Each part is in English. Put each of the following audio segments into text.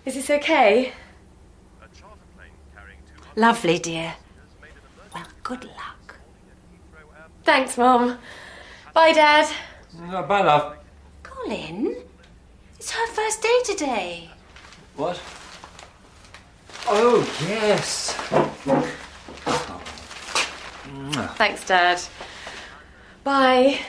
Is this okay? Lovely, dear. Well, good luck. Thanks, Mum. Bye, Dad. Bye, love. Colin, it's her first day today. What? Oh, yes. Thanks, Dad. Bye.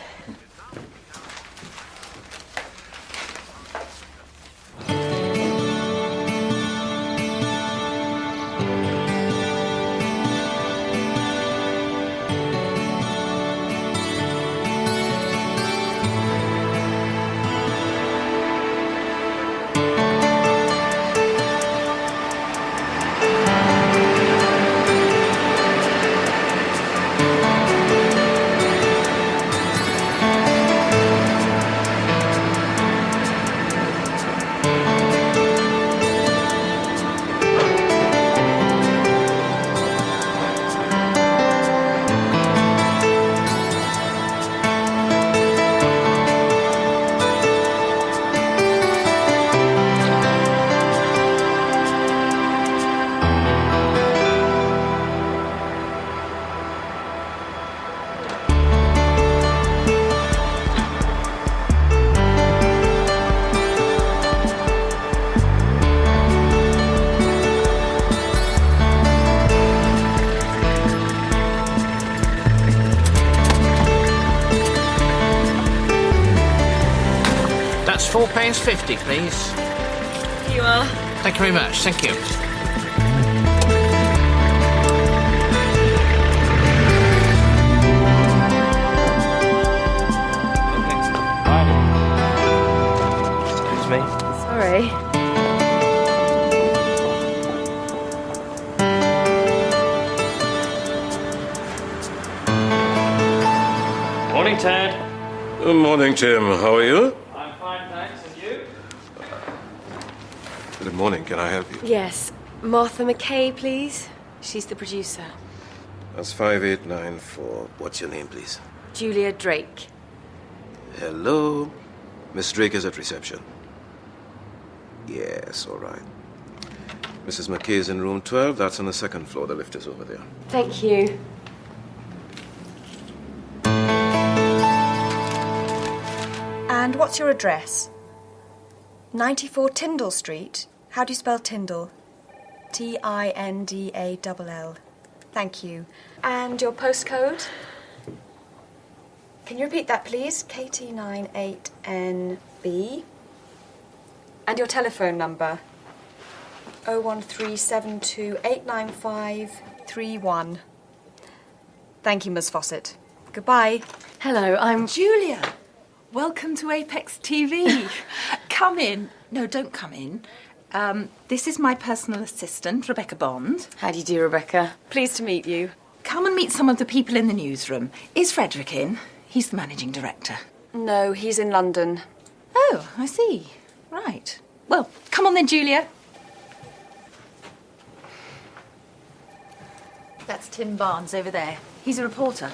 £4.50, please. Here you are. Thank you very much. Thank you. Okay. Bye. Excuse me. Sorry. Morning, Ted. Good morning, Tim. How are you? I'm fine, thanks. And you? Good morning. Can I help you? Yes. Martha McKay, please. She's the producer. That's 5894. What's your name, please? Julia Drake. Hello. Miss Drake is at reception. Yes, all right. Mrs. McKay is in room 12. That's on the second floor. The lift is over there. Thank you. And what's your address? 94 Tyndall Street. How do you spell Tyndall? Tindall. Thank you. And your postcode? Can you repeat that, please? KT98NB. And your telephone number? 01372895531. Thank you, Miss Fawcett. Goodbye. Hello, I'm Julia, welcome to Apex TV. Come in. No, don't come in. This is my personal assistant, Rebecca Bond. How do you do, Rebecca? Pleased to meet you. Come and meet some of the people in the newsroom. Is Frederick in? He's the managing director. No, he's in London. Oh, I see. Right. Well, come on then, Julia. That's Tim Barnes over there. He's a reporter.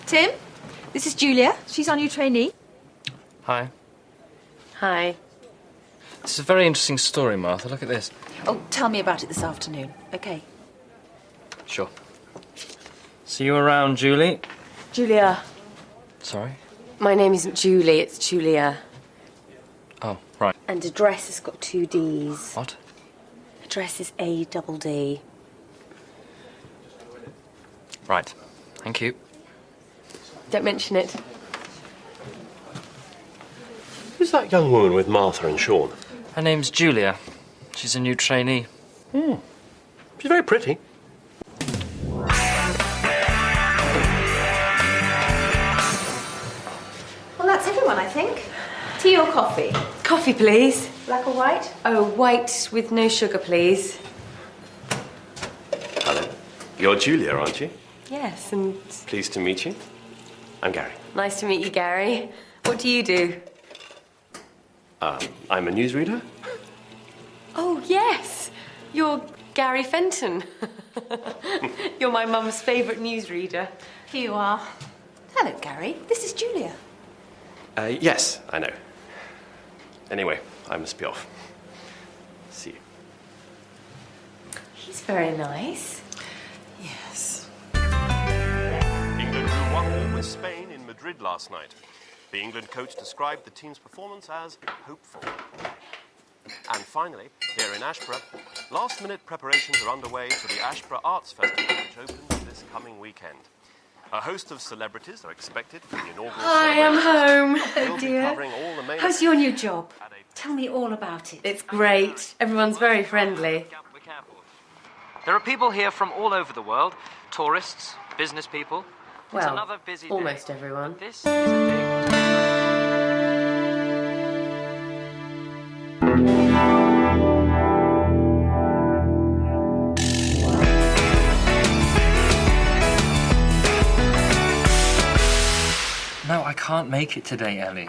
Tim, this is Julia. She's our new trainee. Hi. Hi. This is a very interesting story, Martha. Look at this. Oh, tell me about it this afternoon. Okay. Sure. See you around, Julie. Julia. Sorry? My name isn't Julie, it's Julia. Oh, right. And address has got 2 Ds. What? Address is ADD. Right. Thank you. Don't mention it. Who's that young woman with Martha and Sean? Her name's Julia. She's a new trainee. She's very pretty. Well, that's everyone, I think. Tea or coffee? Coffee, please. Black or white? Oh, white with no sugar, please. Hello. You're Julia, aren't you? Yes, and Pleased to meet you. I'm Gary. nice to meet you, Gary. What do you do? I'm a newsreader. Oh, yes. You're Gary Fenton. You're my mum's favourite newsreader. Here you are. Hello, Gary. This is Julia. Yes, I know. Anyway, I must be off. See you. He's very nice. Yes. England drew 1-1 with Spain in Madrid last night. The England coach described the team's performance as hopeful. And finally, here in Ashborough, last-minute preparations are underway for the Ashborough Arts Festival, which opens this coming weekend. A host of celebrities are expected for the inaugural Hi, I'm home. We'll be Dear. covering all the main... How's your new job? Tell me all about it. It's great. Everyone's very friendly. There are people here from all over the world. Tourists, business people. It's Well, another busy almost day. everyone. This is a big... No, I can't make it today, Ellie.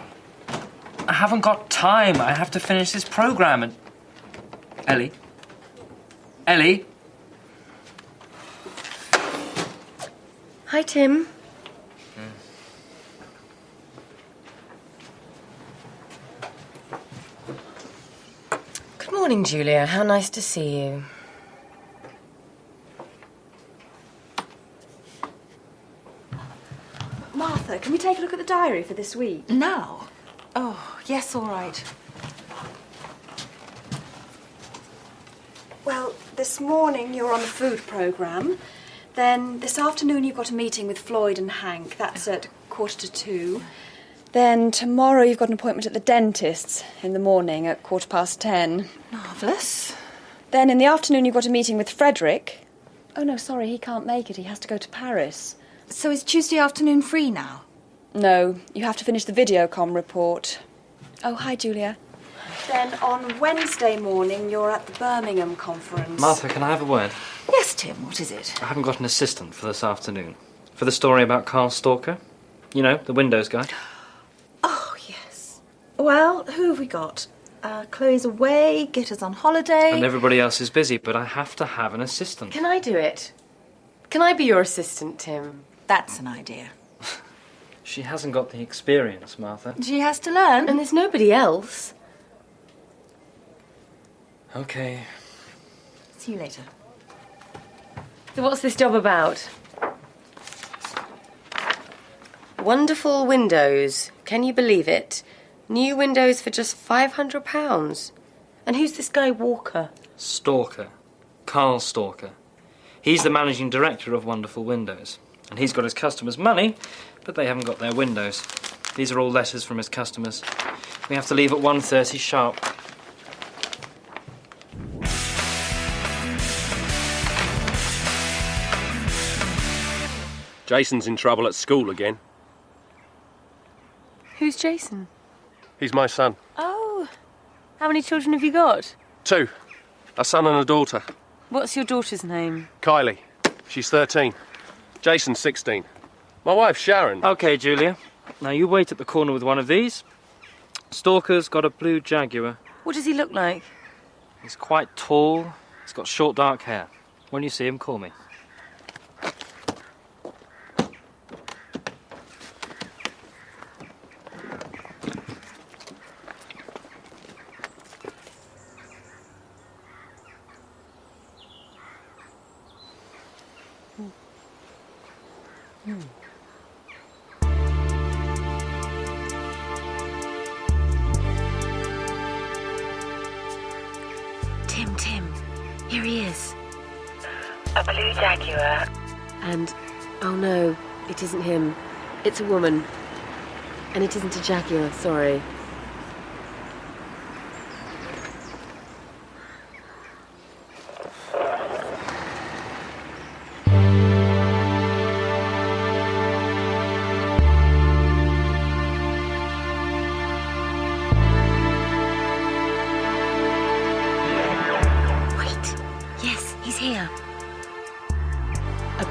I haven't got time. I have to finish this program and... Ellie? Ellie? Hi, Tim. Good morning, Julia. How nice to see you. Martha, can we take a look at the diary for this week? Now? Oh, yes, all right. Well, this morning you're on the food programme. Then this afternoon you've got a meeting with Floyd and Hank. That's at 1:45. Then tomorrow you've got an appointment at the dentist's in the morning at 10:15. Marvellous. Then in the afternoon you've got a meeting with Frederick. Oh, no, sorry, he can't make it. He has to go to Paris. So is Tuesday afternoon free now? No, you have to finish the Videocom report. Oh, hi, Julia. Then on Wednesday morning you're at the Birmingham conference. Martha, can I have a word? Yes, Tim, what is it? I haven't got an assistant for this afternoon. For the story about Carl Stalker. You know, the Windows guy. Oh, yes. Well, who have we got? Chloe's away, Gitter's on holiday. And everybody else is busy, but I have to have an assistant. Can I do it? Can I be your assistant, Tim? That's an idea. She hasn't got the experience, Martha. She has to learn. And there's nobody else. Okay. See you later. So what's this job about? Wonderful windows. Can you believe it? New windows for just £500. And who's this guy Walker? Stalker. Carl Stalker. He's the managing director of Wonderful Windows. And he's got his customers' money, but they haven't got their windows. These are all letters from his customers. We have to leave at 1:30 sharp. Jason's in trouble at school again. Who's Jason? He's my son. Oh, how many children have you got? 2. A son and a daughter. What's your daughter's name? Kylie. She's 13. Jason's 16. My wife, Sharon. OK, Julia. Now you wait at the corner with one of these. Stalker's got a blue Jaguar. What does he look like? He's quite tall. He's got short, dark hair. When you see him, call me. Tim, here he is. A blue Jaguar. And, oh no, it isn't him. It's a woman. And it isn't a Jaguar, sorry.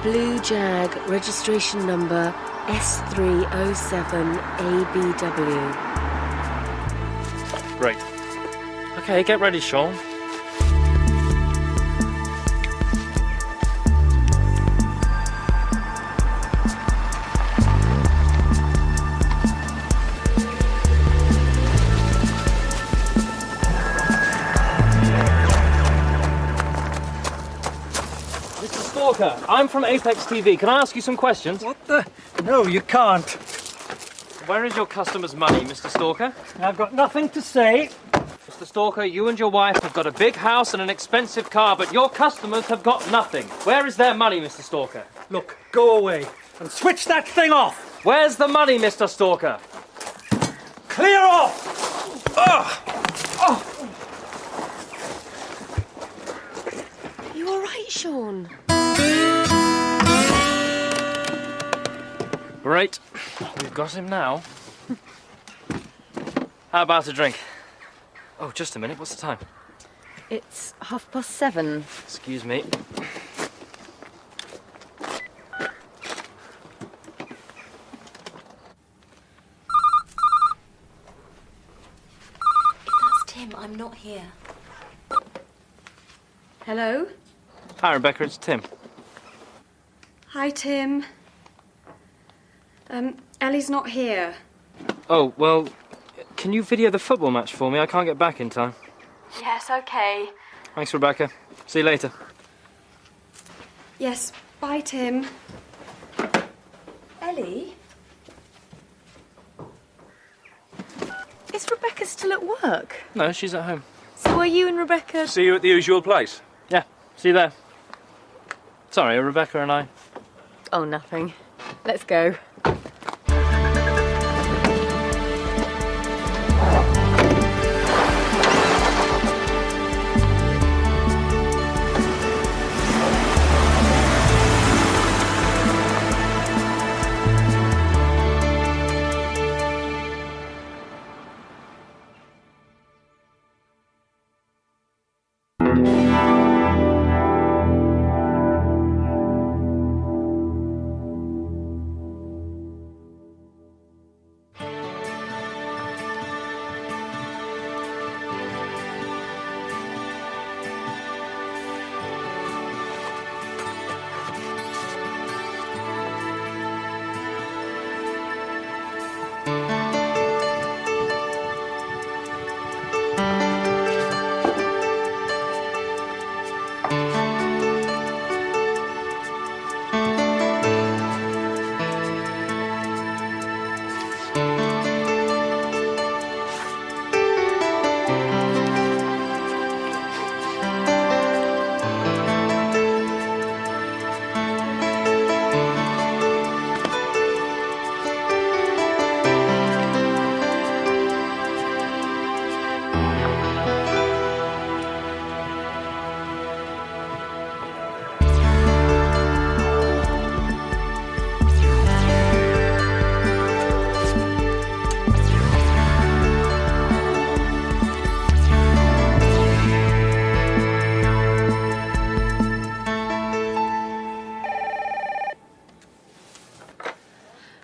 Blue Jag, registration number S307ABW. Great. OK, get ready, Sean. Stalker, I'm from Apex TV. Can I ask you some questions? What the? No, you can't. Where is your customer's money, Mr. Stalker? I've got nothing to say. Mr. Stalker, you and your wife have got a big house and an expensive car, but your customers have got nothing. Where is their money, Mr. Stalker? Look, go away and switch that thing off. Where's the money, Mr. Stalker? Clear off! You all right, Sean? Great. We've got him now. How about a drink? Oh, just a minute. What's the time? It's 7:30. Excuse me. That's Tim. I'm not here. Hello? Hi, Rebecca. It's Tim. Hi, Tim. Ellie's not here. Oh, well, can you video the football match for me? I can't get back in time. Yes, okay. Thanks, Rebecca. See you later. Yes, bye, Tim. Ellie? Is Rebecca still at work? No, she's at home. So are you and Rebecca... See you at the usual place. Yeah, see you there. Sorry, are Rebecca and I... Oh, nothing. Let's go.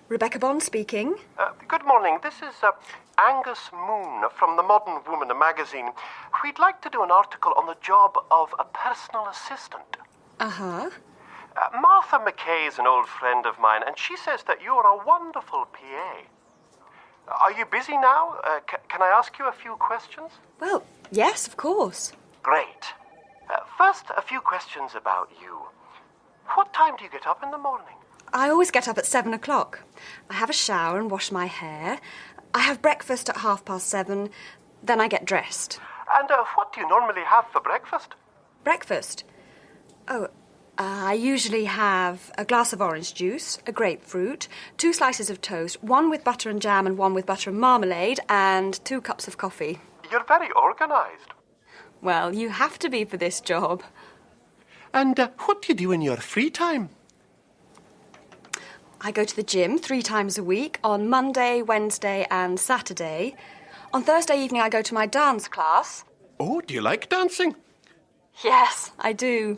Rebecca Bond speaking. Good morning. This is Angus Moon from the Modern Woman magazine. We'd like to do an article on the job of a personal assistant. Uh-huh. Martha McKay is an old friend of mine, and she says that you're a wonderful PA. Are you busy now? Can I ask you a few questions? Well, yes, of course. Great. First, a few questions about you. What time do you get up in the morning? I always get up at 7 o'clock. I have a shower and wash my hair. I have breakfast at 7:30. Then I get dressed. And what do you normally have for breakfast? Breakfast? Oh, I usually have a glass of orange juice, a grapefruit, 2 slices of toast, 1 with butter and jam and 1 with butter and marmalade, and 2 cups of coffee. You're very organised. Well, you have to be for this job. And what do you do in your free time? I go to the gym 3 times a week, on Monday, Wednesday and Saturday. On Thursday evening I go to my dance class. Oh, do you like dancing? Yes, I do.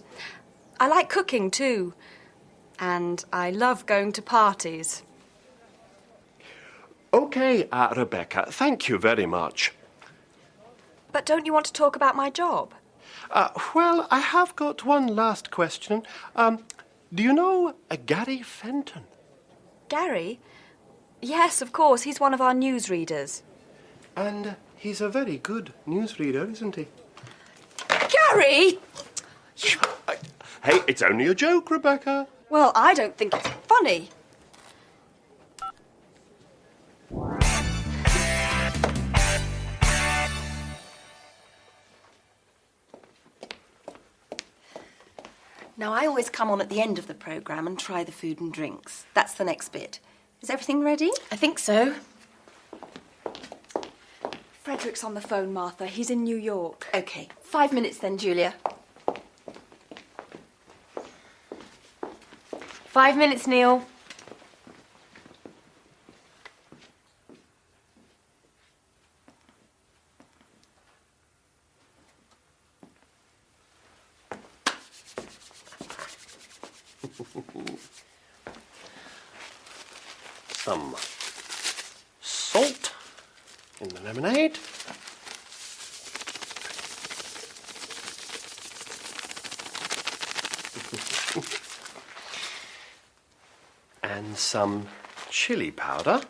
I like cooking too. And I love going to parties. OK, Rebecca, thank you very much. But don't you want to talk about my job? Well, I have got one last question. Do you know Gary Fenton? Gary? Yes, of course. He's one of our newsreaders. And he's a very good newsreader, isn't he? Gary! Hey, it's only a joke, Rebecca. Well, I don't think it's funny. Now, I always come on at the end of the programme and try the food and drinks. That's the next bit. Is everything ready? I think so. Frederick's on the phone, Martha. He's in New York. OK, 5 minutes then, Julia. 5 minutes, Neil. Some salt in the lemonade. And some chili powder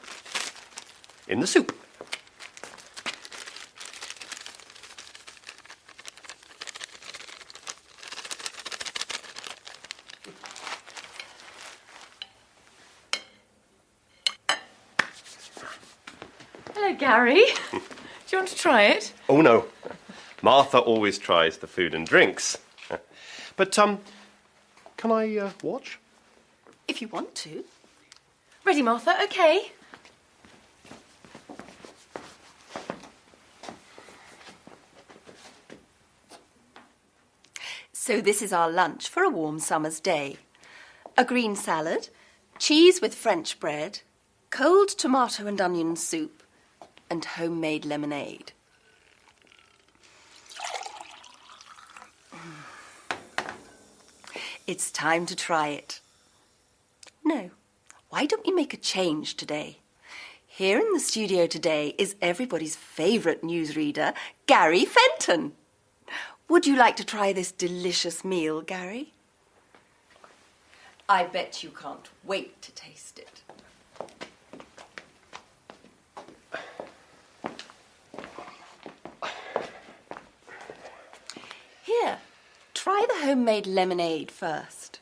in the soup. Hello, Gary. Do you want to try it? Oh, no. Martha always tries the food and drinks. But, can I watch? If you want to. Ready, Martha? OK. So this is our lunch for a warm summer's day. A green salad, cheese with French bread, cold tomato and onion soup, and homemade lemonade. It's time to try it. No, why don't we make a change today? Here in the studio today is everybody's favourite newsreader, Gary Fenton. Would you like to try this delicious meal, Gary? I bet you can't wait to taste it. Here, try the homemade lemonade first.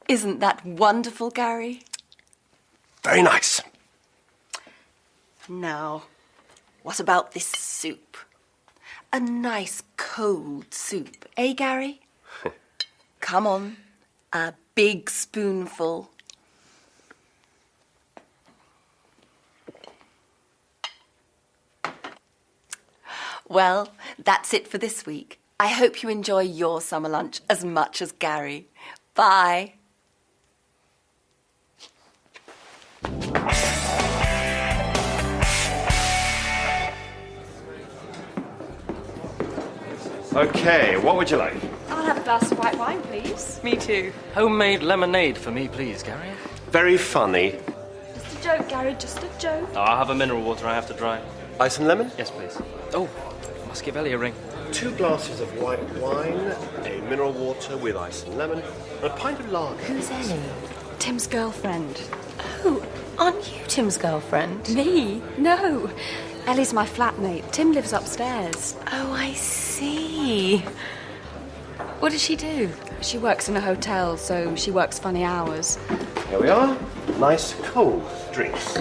Isn't that wonderful, Gary? Very nice. Now, what about this soup? A nice cold soup, eh, Gary? Come on, a big spoonful. Well, that's it for this week. I hope you enjoy your summer lunch as much as Gary. Bye. OK, what would you like? I'll have a glass of white wine, please. Me too. Homemade lemonade for me, please, Gary. Very funny. Just a joke, Gary, just a joke. Oh, I'll have a mineral water. I have to dry. Ice and lemon? Yes, please. Oh, must give Ellie a ring. 2 glasses of white wine, a mineral water with ice and lemon, and a pint of lager. Who's Ellie? Tim's girlfriend. Oh, aren't you Tim's girlfriend? Me? No. Ellie's my flatmate. Tim lives upstairs. Oh, I see. What does she do? She works in a hotel, so she works funny hours. Here we are. Nice cold drinks.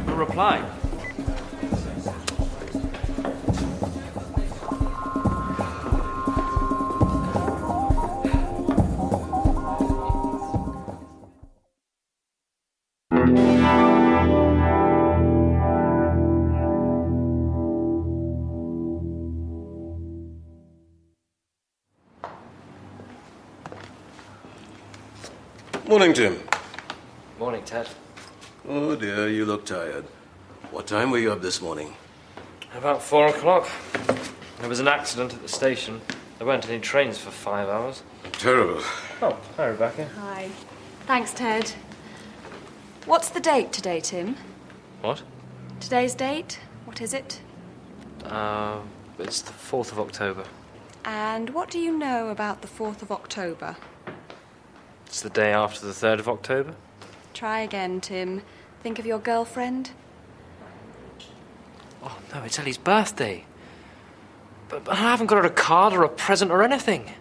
A reply. Morning, Tim. Morning, Ted. Oh, dear, you look tired. What time were you up this morning? About 4 o'clock. There was an accident at the station. There weren't any trains for 5 hours. Terrible. Oh, hi, Rebecca. Hi. Thanks, Ted. What's the date today, Tim? What? Today's date? What is it? It's the 4th of October. And what do you know about the 4th of October? It's the day after the 3rd of October. Try again, Tim. Think of your girlfriend. Oh, no, it's Ellie's birthday. But I haven't got her a card or a present or anything.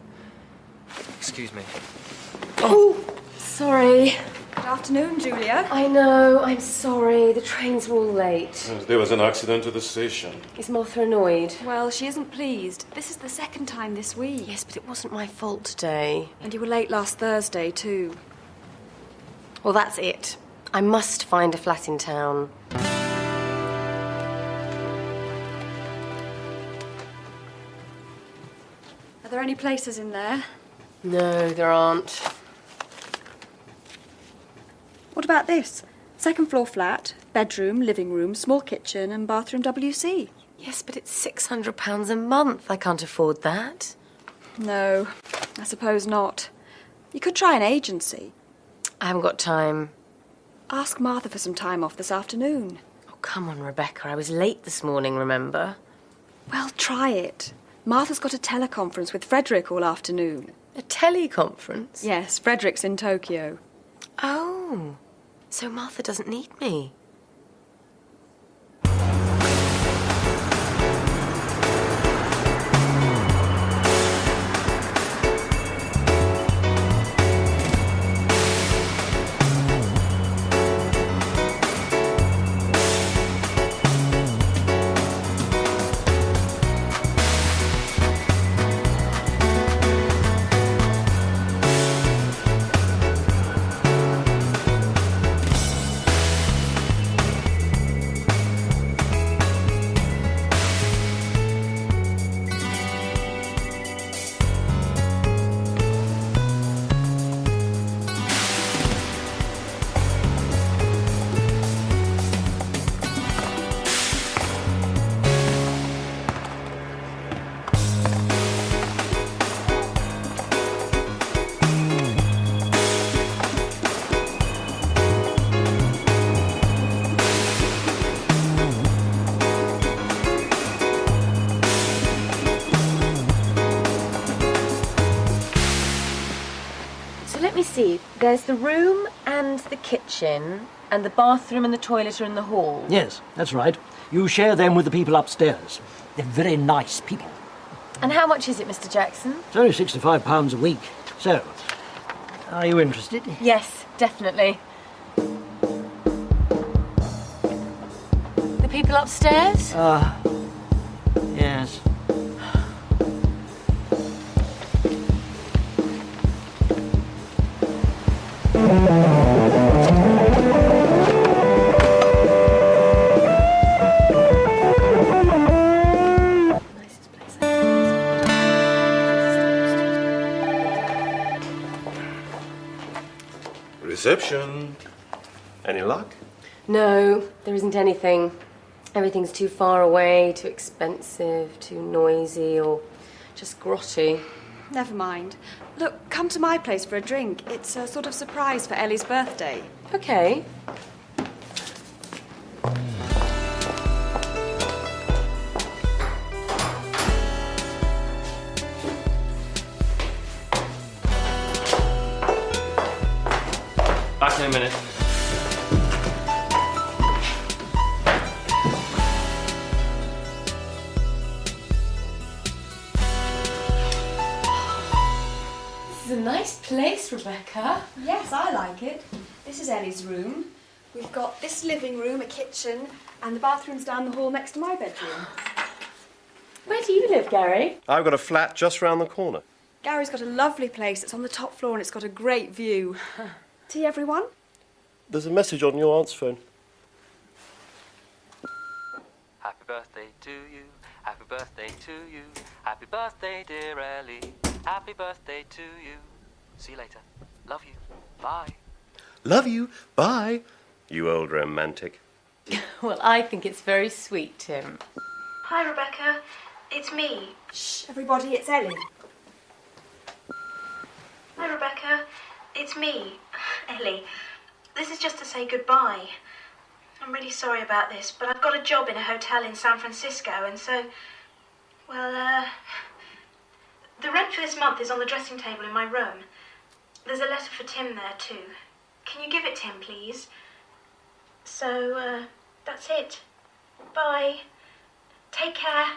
Excuse me. Oh, sorry. Good afternoon, Julia. I know, I'm sorry. The trains were all late. There was an accident at the station. Is Martha annoyed? Well, she isn't pleased. This is the second time this week. Yes, but it wasn't my fault today. And you were late last Thursday, too. Well, that's it. I must find a flat in town. Are there any places in there? No, there aren't. What about this? Second floor flat, bedroom, living room, small kitchen and bathroom WC. Yes, but it's £600 a month. I can't afford that. No, I suppose not. You could try an agency. I haven't got time. Ask Martha for some time off this afternoon. Oh, come on, Rebecca. I was late this morning, remember? Well, try it. Martha's got a teleconference with Frederick all afternoon. A teleconference? Yes, Frederick's in Tokyo. Oh, so Martha doesn't need me. Let me see. There's the room and the kitchen, and the bathroom and the toilet are in the hall. Yes, that's right. You share them with the people upstairs. They're very nice people. And how much is it, Mr. Jackson? It's only £65 a week. So, are you interested? Yes, definitely. The people upstairs? Yes. Reception. Any luck? No, there isn't anything. Everything's too far away, too expensive, too noisy, or just grotty. Never mind. Look, come to my place for a drink. It's a sort of surprise for Ellie's birthday. Okay. Back in a minute. This is a nice place, Rebecca. Yes, I like it. This is Ellie's room. We've got this living room, a kitchen, and the bathroom's down the hall next to my bedroom. Where do you live, Gary? I've got a flat just round the corner. Gary's got a lovely place. It's on the top floor and it's got a great view. Tea, everyone? There's a message on your aunt's phone. Happy birthday to you, happy birthday to you, happy birthday, dear Ellie, happy birthday to you. See you later. Love you. Bye. Love you. Bye. You old romantic. Well, I think it's very sweet, Tim. Hi, Rebecca. It's me. Shh, everybody, it's Ellie. Hi, Rebecca. It's me, Ellie. This is just to say goodbye. I'm really sorry about this, but I've got a job in a hotel in San Francisco, and so, well, the rent for this month is on the dressing table in my room. There's a letter for Tim there, too. Can you give it to him, please? So, that's it. Bye. Take care.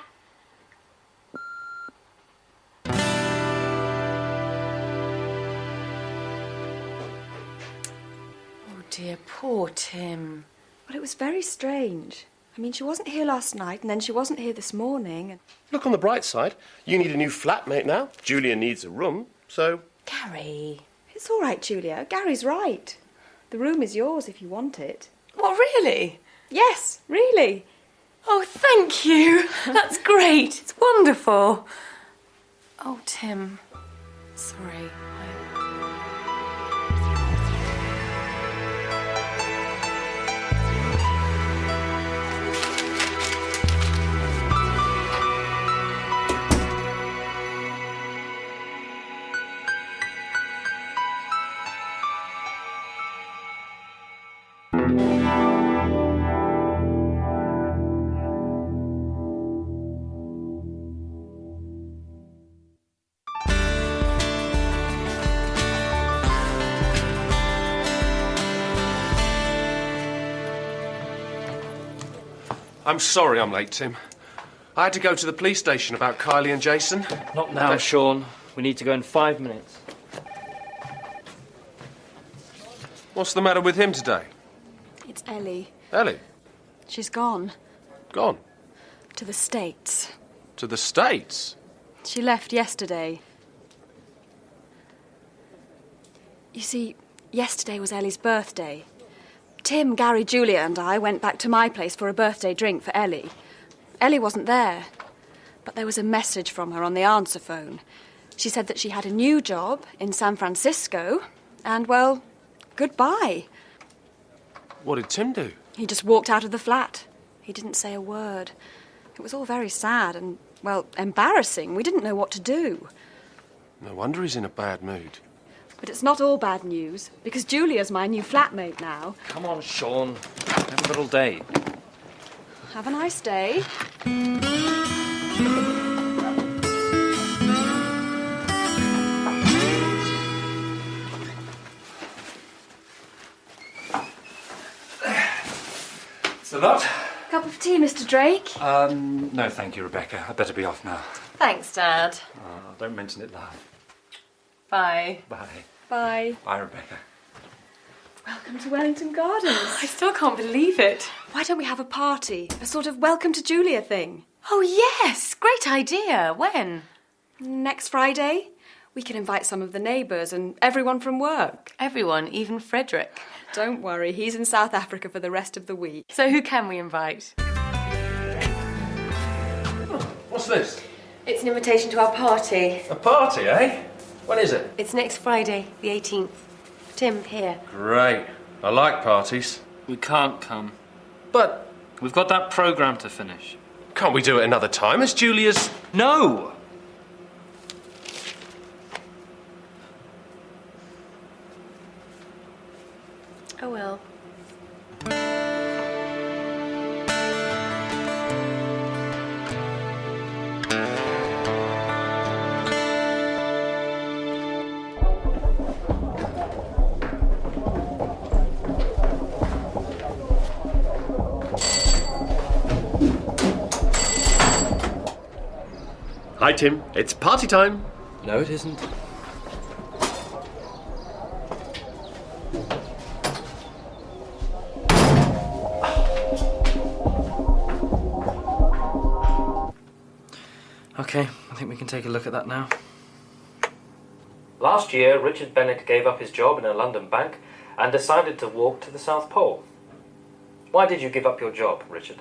Oh dear, poor Tim. Well, it was very strange. I mean, she wasn't here last night, and then she wasn't here this morning. And... Look on the bright side. You need a new flatmate now. Julia needs a room, so... Gary. It's all right, Julia. Gary's right. The room is yours if you want it. What, really? Yes, really. Oh, thank you. That's great. It's wonderful. Oh, Tim. Sorry. I'm sorry I'm late, Tim. I had to go to the police station about Kylie and Jason. Not now, Sean. We need to go in 5 minutes. What's the matter with him today? It's Ellie. Ellie? She's gone. Gone? To the States. To the States? She left yesterday. You see, yesterday was Ellie's birthday. Tim, Gary, Julia and I went back to my place for a birthday drink for Ellie. Ellie wasn't there, but there was a message from her on the answer phone. She said that she had a new job in San Francisco, and, well, goodbye. What did Tim do? He just walked out of the flat. He didn't say a word. It was all very sad and, well, embarrassing. We didn't know what to do. No wonder he's in a bad mood. But it's not all bad news, because Julia's my new flatmate now. Come on, Sean. Have a good all day. Have a nice day. It's a lot. Cup of tea, Mr. Drake? No, thank you, Rebecca. I'd better be off now. Thanks, Dad. Don't mention it, love. Bye. Bye. Bye. Bye, Rebecca. Welcome to Wellington Gardens. I still can't believe it. Why don't we have a party? A sort of welcome to Julia thing. Oh, yes. Great idea. When? Next Friday. We can invite some of the neighbours and everyone from work. Everyone, even Frederick. Don't worry, he's in South Africa for the rest of the week. So who can we invite? What's this? It's an invitation to our party. A party, eh? When is it? It's next Friday, the 18th. Tim, here. Great. I like parties. We can't come. But we've got that programme to finish. Can't we do it another time? It's Julia's... No! Oh, well. Hi, Tim. It's party time. No, it isn't. Okay, I think we can take a look at that now. Last year, Richard Bennett gave up his job in a London bank and decided to walk to the South Pole. Why did you give up your job, Richard?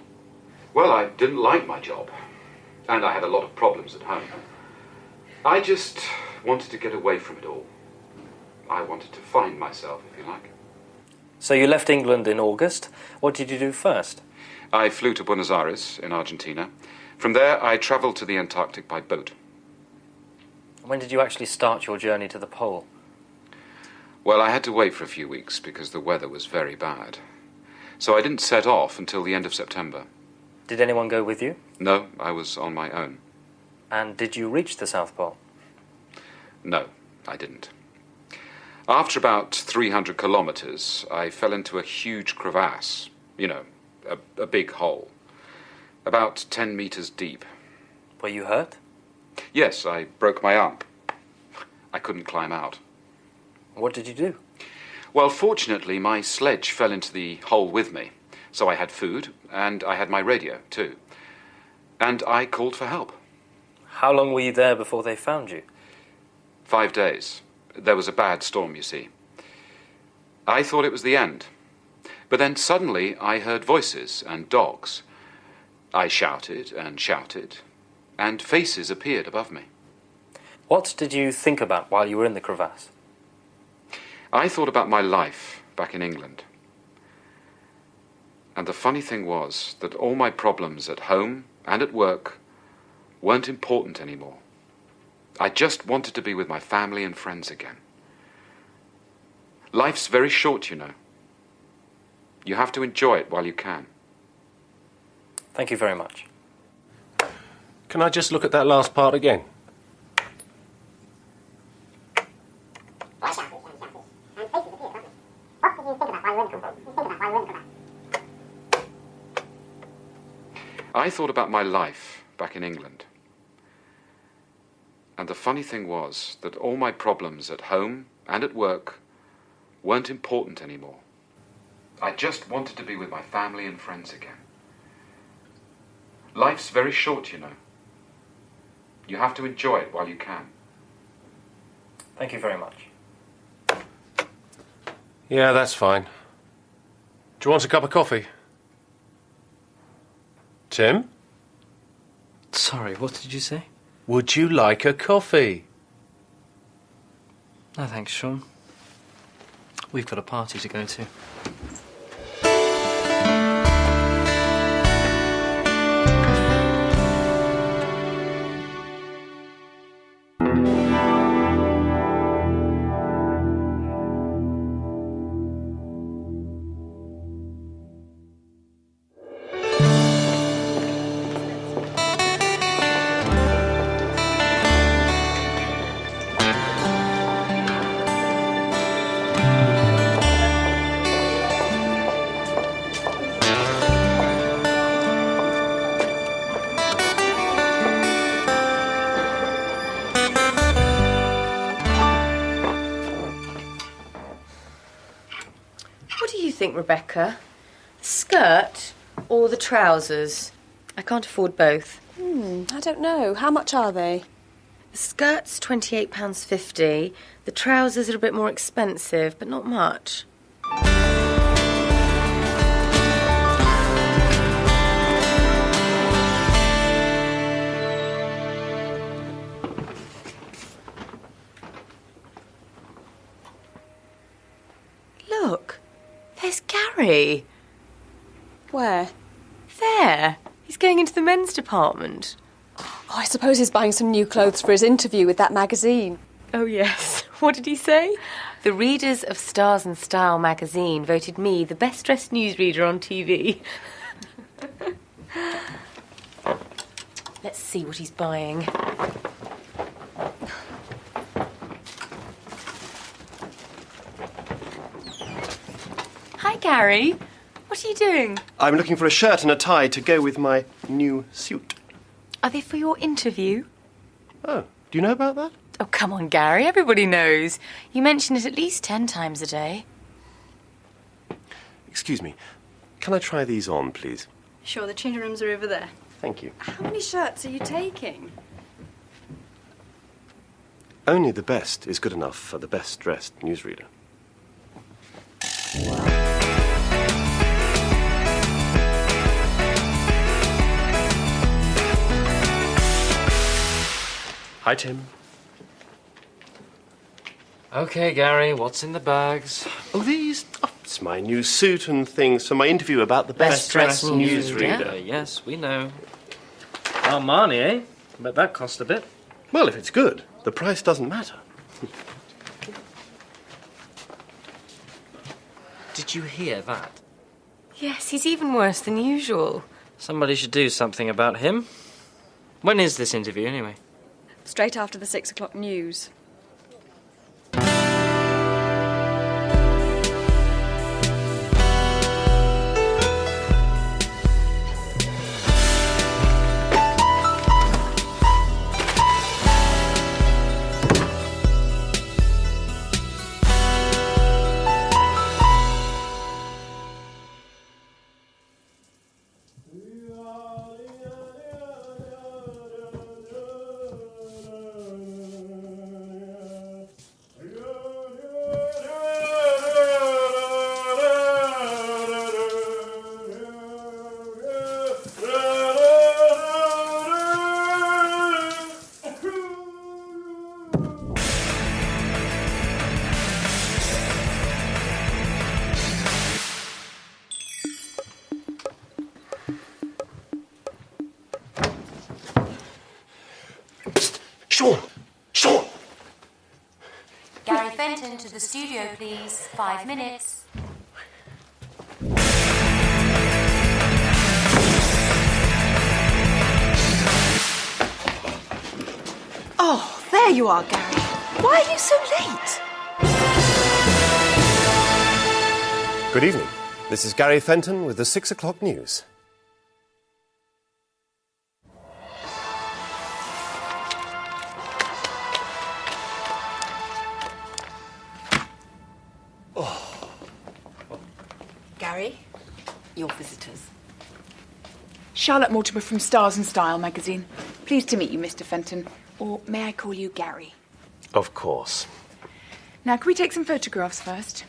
Well, I didn't like my job, and I had a lot of problems at home. I just wanted to get away from it all. I wanted to find myself, if you like. So you left England in August. What did you do first? I flew to Buenos Aires in Argentina. From there, I travelled to the Antarctic by boat. When did you actually start your journey to the pole? Well, I had to wait for a few weeks because the weather was very bad. So I didn't set off until the end of September. Did anyone go with you? No, I was on my own. And did you reach the South Pole? No, I didn't. After about 300 kilometers, I fell into a huge crevasse. You know, a big hole. About 10 meters deep. Were you hurt? Yes, I broke my arm. I couldn't climb out. What did you do? Well, fortunately, my sledge fell into the hole with me. So I had food, and I had my radio, too. And I called for help. How long were you there before they found you? 5 days. There was a bad storm, you see. I thought it was the end. But then suddenly I heard voices and dogs. I shouted, and faces appeared above me. What did you think about while you were in the crevasse? I thought about my life back in England. And the funny thing was that all my problems at home and at work weren't important anymore. I just wanted to be with my family and friends again. Life's very short, you know. You have to enjoy it while you can. Thank you very much. Can I just look at that last part again? I thought about my life back in England. And the funny thing was that all my problems at home and at work weren't important anymore. I just wanted to be with my family and friends again. Life's very short, you know. You have to enjoy it while you can. Thank you very much. Yeah, that's fine. Do you want a cup of coffee? Tim? Sorry, what did you say? Would you like a coffee? No, thanks, Sean. We've got a party to go to. Rebecca, the skirt or the trousers? I can't afford both. I don't know. How much are they? The skirt's £28.50. The trousers are a bit more expensive, but not much. Look. There's Gary. Where? There. He's going into the men's department. Oh, I suppose he's buying some new clothes for his interview with that magazine. Oh, yes. What did he say? The readers of Stars and Style magazine voted me the best-dressed newsreader on TV. Let's see what he's buying. Hi, Gary. What are you doing? I'm looking for a shirt and a tie to go with my new suit. Are they for your interview? Oh, do you know about that? Oh, come on, Gary. Everybody knows. You mention it at least 10 times a day. Excuse me. Can I try these on, please? Sure, the changing rooms are over there. Thank you. How many shirts are you taking? Only the best is good enough for the best-dressed newsreader. Hi, Tim. OK, Gary, what's in the bags? Oh, these... Oh, it's my new suit and things for my interview about the best-dressed newsreader. Yes, we know. Armani, eh? I bet that cost a bit. Well, if it's good, the price doesn't matter. Did you hear that? Yes, he's even worse than usual. Somebody should do something about him. When is this interview, anyway? Straight after the 6 o'clock news. Sean! Gary Fenton to the studio, please. 5 minutes. Oh, there you are, Gary. Why are you so late? Good evening. This is Gary Fenton with the 6 o'clock news. Gary, your visitors. Charlotte Mortimer from Stars and Style magazine. Pleased to meet you, Mr. Fenton. Or may I call you Gary? Of course. Now, can we take some photographs first?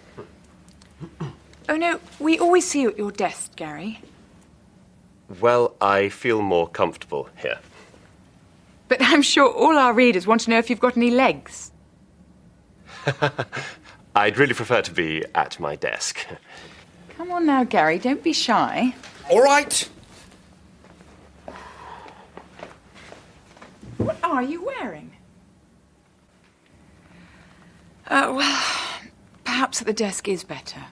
Oh, no, we always see you at your desk, Gary. Well, I feel more comfortable here. But I'm sure all our readers want to know if you've got any legs. I'd really prefer to be at my desk. Come on now, Gary, don't be shy. All right. What are you wearing? Well, perhaps at the desk is better.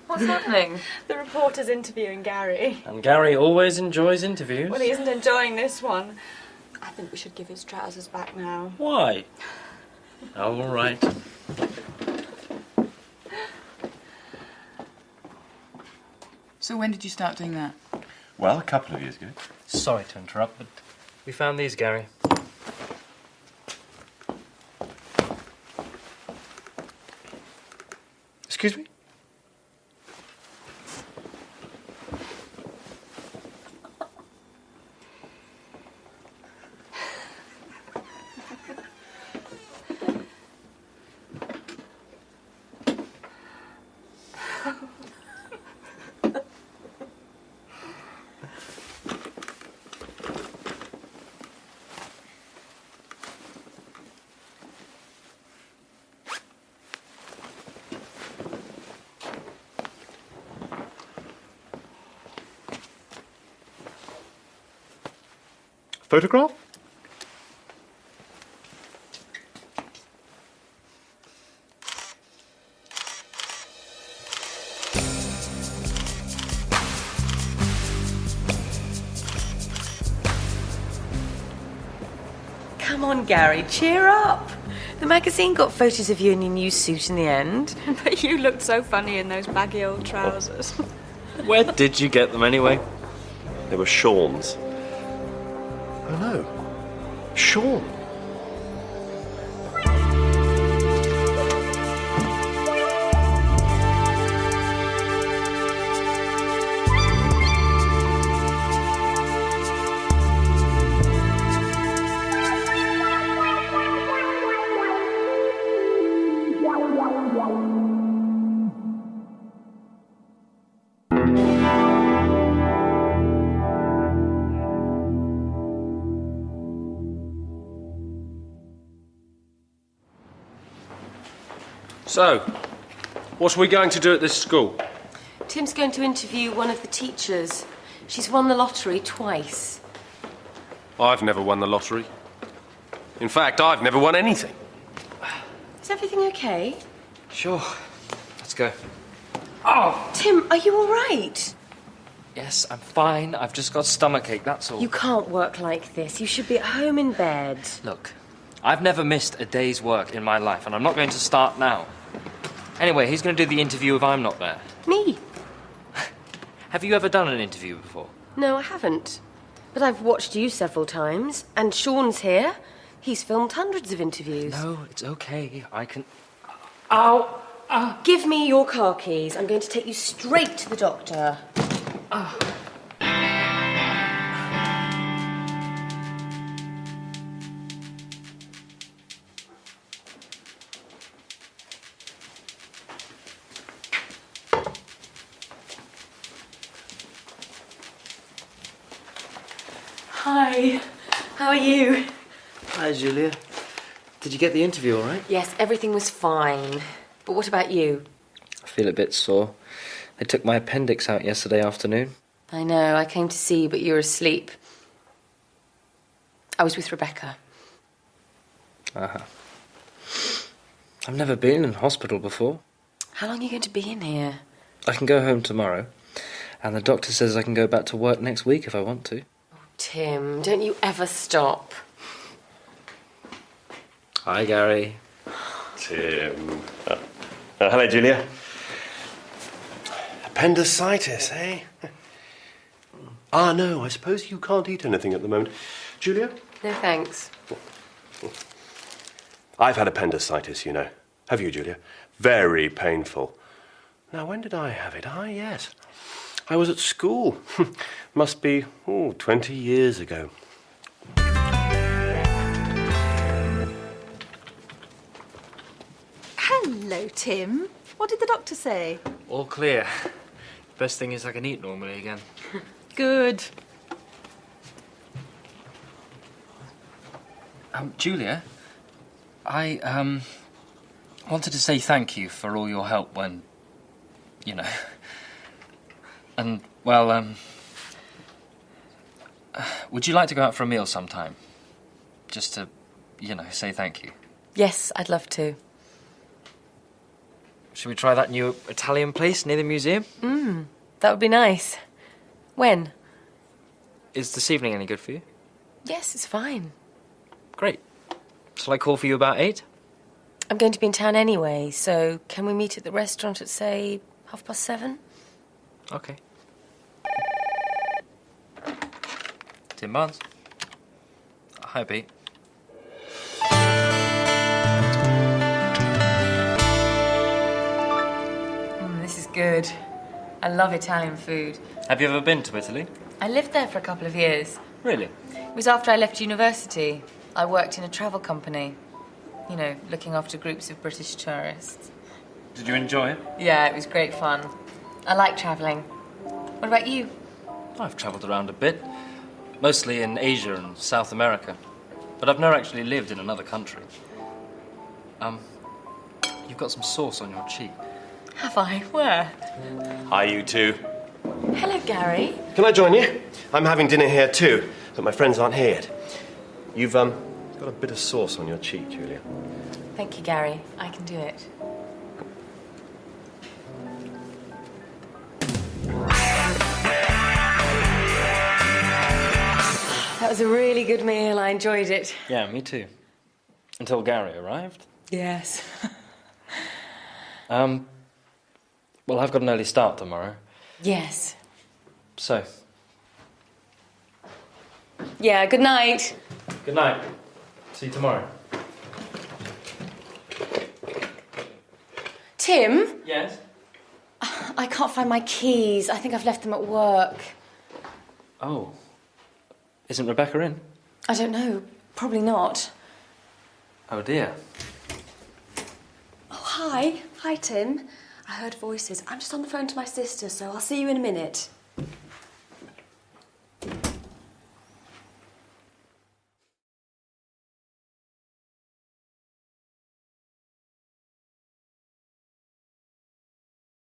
What's happening? The reporter's interviewing Gary. And Gary always enjoys interviews. Well, he isn't enjoying this one. I think we should give his trousers back now. Why? Oh, all right. So when did you start doing that? Well, a couple of years ago. Sorry to interrupt, but we found these, Gary. Excuse me? Photograph? Come on, Gary, cheer up. The magazine got photos of you in your new suit in the end. But you looked so funny in those baggy old trousers. Where did you get them anyway? They were Sean's. Oh no. Sean. So, What are we going to do at this school? Tim's going to interview one of the teachers. She's won the lottery twice. I've never won the lottery. In fact, I've never won anything. Is everything okay? Sure. Let's go. Oh! Tim, are you all right? Yes, I'm fine. I've just got stomachache, that's all. You can't work like this. You should be at home in bed. Look, I've never missed a day's work in my life, and I'm not going to start now. Anyway, who's going to do the interview if I'm not there? Me. Have you ever done an interview before? No, I haven't. But I've watched you several times, and Sean's here. He's filmed hundreds of interviews. No, it's okay. I can... Ow! Give me your car keys. I'm going to take you straight to the doctor. Hi. How are you? Hi, Julia. Did you get the interview all right? Yes, everything was fine. But what about you? I feel a bit sore. They took my appendix out yesterday afternoon. I know, I came to see you, but you were asleep. I was with Rebecca. Uh-huh. I've never been in hospital before. How long are you going to be in here? I can go home tomorrow, and the doctor says I can go back to work next week if I want to. Tim, don't you ever stop. Hi, Gary. Tim. Hello, Julia. Appendicitis, eh? No, I suppose you can't eat anything at the moment. Julia? No, thanks. I've had appendicitis, you know. Have you, Julia? Very painful. Now, when did I have it? Yes. I was at school. Must be, 20 years ago. Hello, Tim. What did the doctor say? All clear. Best thing is I can eat normally again. Good. Julia, I, wanted to say thank you for all your help when, and, well, would you like to go out for a meal sometime? Just to, say thank you. Yes, I'd love to. Should we try that new Italian place near the museum? That would be nice. When? Is this evening any good for you? Yes, it's fine. Great. Shall I call for you about 8? I'm going to be in town anyway, so can we meet at the restaurant at, say, 7:30? Okay. Tim Barnes. Hi, Pete. This is good. I love Italian food. Have you ever been to Italy? I lived there for a couple of years. Really? It was after I left university. I worked in a travel company. Looking after groups of British tourists. Did you enjoy it? Yeah, it was great fun. I like travelling. What about you? I've travelled around a bit. Mostly in Asia and South America. But I've never actually lived in another country. You've got some sauce on your cheek. Have I? Where? Hi, you two. Hello, Gary. Can I join you? I'm having dinner here too, but my friends aren't here yet. You've, got a bit of sauce on your cheek, Julia. Thank you, Gary. I can do it. That was a really good meal. I enjoyed it. Yeah, me too. Until Gary arrived. Yes. Well, I've got an early start tomorrow. Yes. So. Yeah, good night. Good night. See you tomorrow. Tim? Yes? I can't find my keys. I think I've left them at work. Oh. Isn't Rebecca in? I don't know. Probably not. Oh, dear. Oh, hi. Hi, Tim. I heard voices. I'm just on the phone to my sister, so I'll see you in a minute.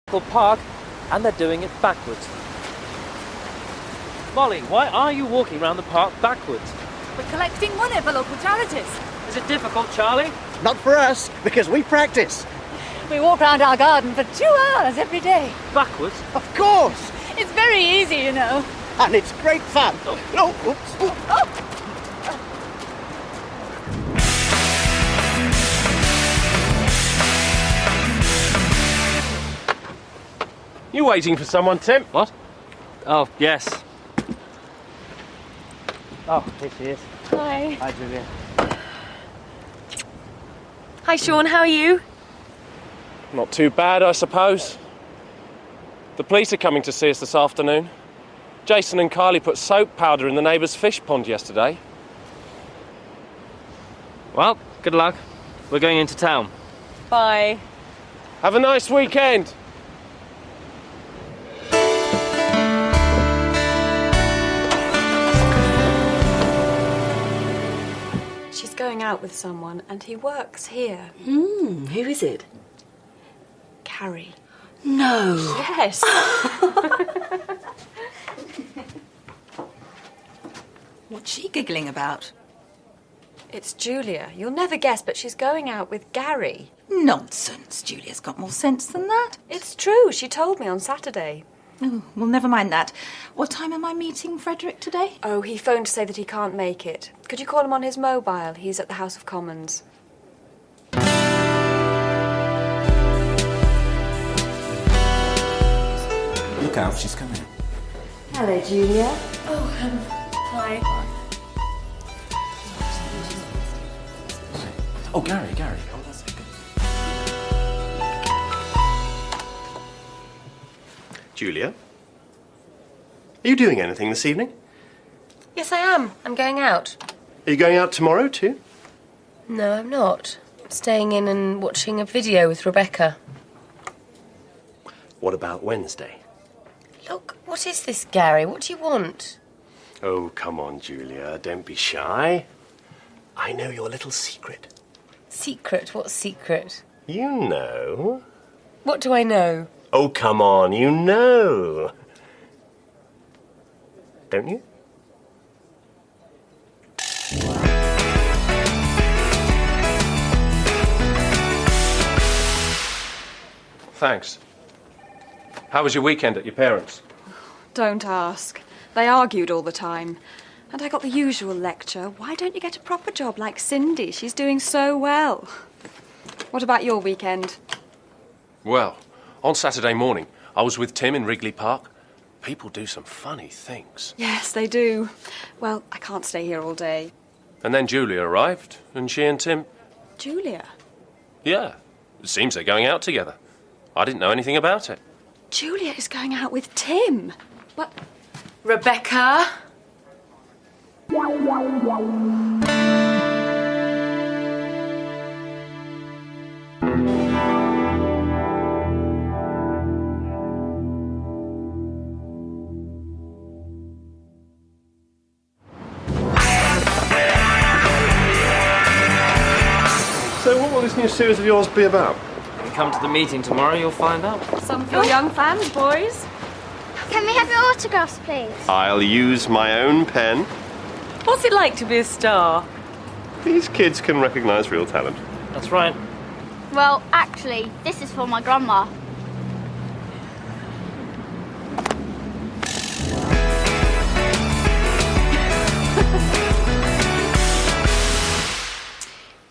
park, and they're doing it backwards. Molly, why are you walking around the park backwards? We're collecting money for local charities. Is it difficult, Charlie? Not for us, because we practice. We walk round our garden for 2 hours every day. Backwards? Of course. It's very easy, you know. And it's great fun. No, oops. Oh. You waiting for someone, Tim? What? Oh, yes. Oh, here she is. Hi. Hi, Julia. Hi, Sean, how are you? Not too bad, I suppose. The police are coming to see us this afternoon. Jason and Kylie put soap powder in the neighbour's fish pond yesterday. Well, good luck. We're going into town. Bye. Have a nice weekend. She's going out with someone and he works here. Who is it? Carrie. No. Yes. What's she giggling about? It's Julia. You'll never guess, but she's going out with Gary. Nonsense. Julia's got more sense than that. It's true. She told me on Saturday. Oh, well, never mind that. What time am I meeting Frederick today? Oh, he phoned to say that he can't make it. Could you call him on his mobile? He's at the House of Commons. Look out, she's coming. Hello, Julia. Hi. Oh, Gary. Oh, that's it. Julia? Are you doing anything this evening? Yes, I am. I'm going out. Are you going out tomorrow too? No, I'm not. I'm staying in and watching a video with Rebecca. What about Wednesday? Look, what is this, Gary? What do you want? Oh, come on, Julia. Don't be shy. I know your little secret. Secret? What secret? You know. What do I know? Oh, come on, you know. Don't you? Thanks. How was your weekend at your parents'? Don't ask. They argued all the time. And I got the usual lecture. Why don't you get a proper job like Cindy? She's doing so well. What about your weekend? Well, on Saturday morning, I was with Tim in Wrigley Park. People do some funny things. Yes, they do. Well, I can't stay here all day. And then Julia arrived, and she and Tim... Julia? Yeah, it seems they're going out together. I didn't know anything about it. Julia is going out with Tim. What? Rebecca? So what will this new series of yours be about? When you come to the meeting tomorrow, you'll find out. Some for your young fans, boys. Can we have your autographs, please? I'll use my own pen. What's it like to be a star? These kids can recognise real talent. That's right. Well, actually, this is for my grandma.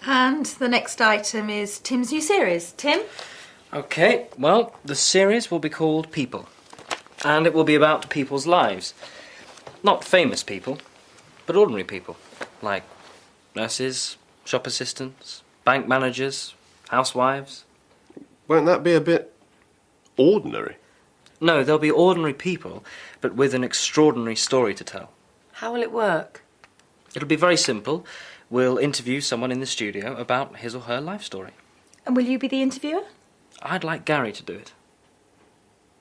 And the next item is Tim's new series. Tim? OK, well, the series will be called People. And it will be about people's lives. Not famous people, but ordinary people. Like nurses, shop assistants, bank managers, housewives. Won't that be a bit ordinary? No, they'll be ordinary people, but with an extraordinary story to tell. How will it work? It'll be very simple. We'll interview someone in the studio about his or her life story. And will you be the interviewer? I'd like Gary to do it.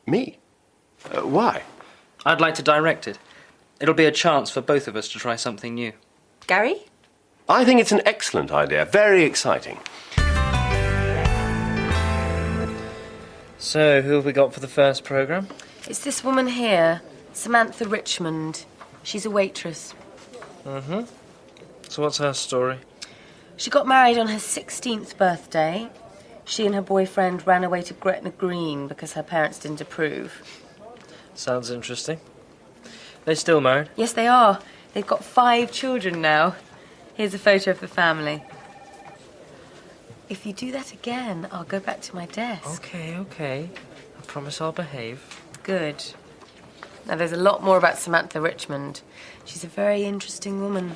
Me? Why? I'd like to direct it. It'll be a chance for both of us to try something new. Gary? I think it's an excellent idea. Very exciting. So, who have we got for the first programme? It's this woman here, Samantha Richmond. She's a waitress. Mm-hmm. So what's her story? She got married on her 16th birthday. She and her boyfriend ran away to Gretna Green because her parents didn't approve. Sounds interesting. They still married? Yes, they are. They've got 5 children now. Here's a photo of the family. If you do that again, I'll go back to my desk. Okay. I promise I'll behave. Good. Now, there's a lot more about Samantha Richmond. She's a very interesting woman.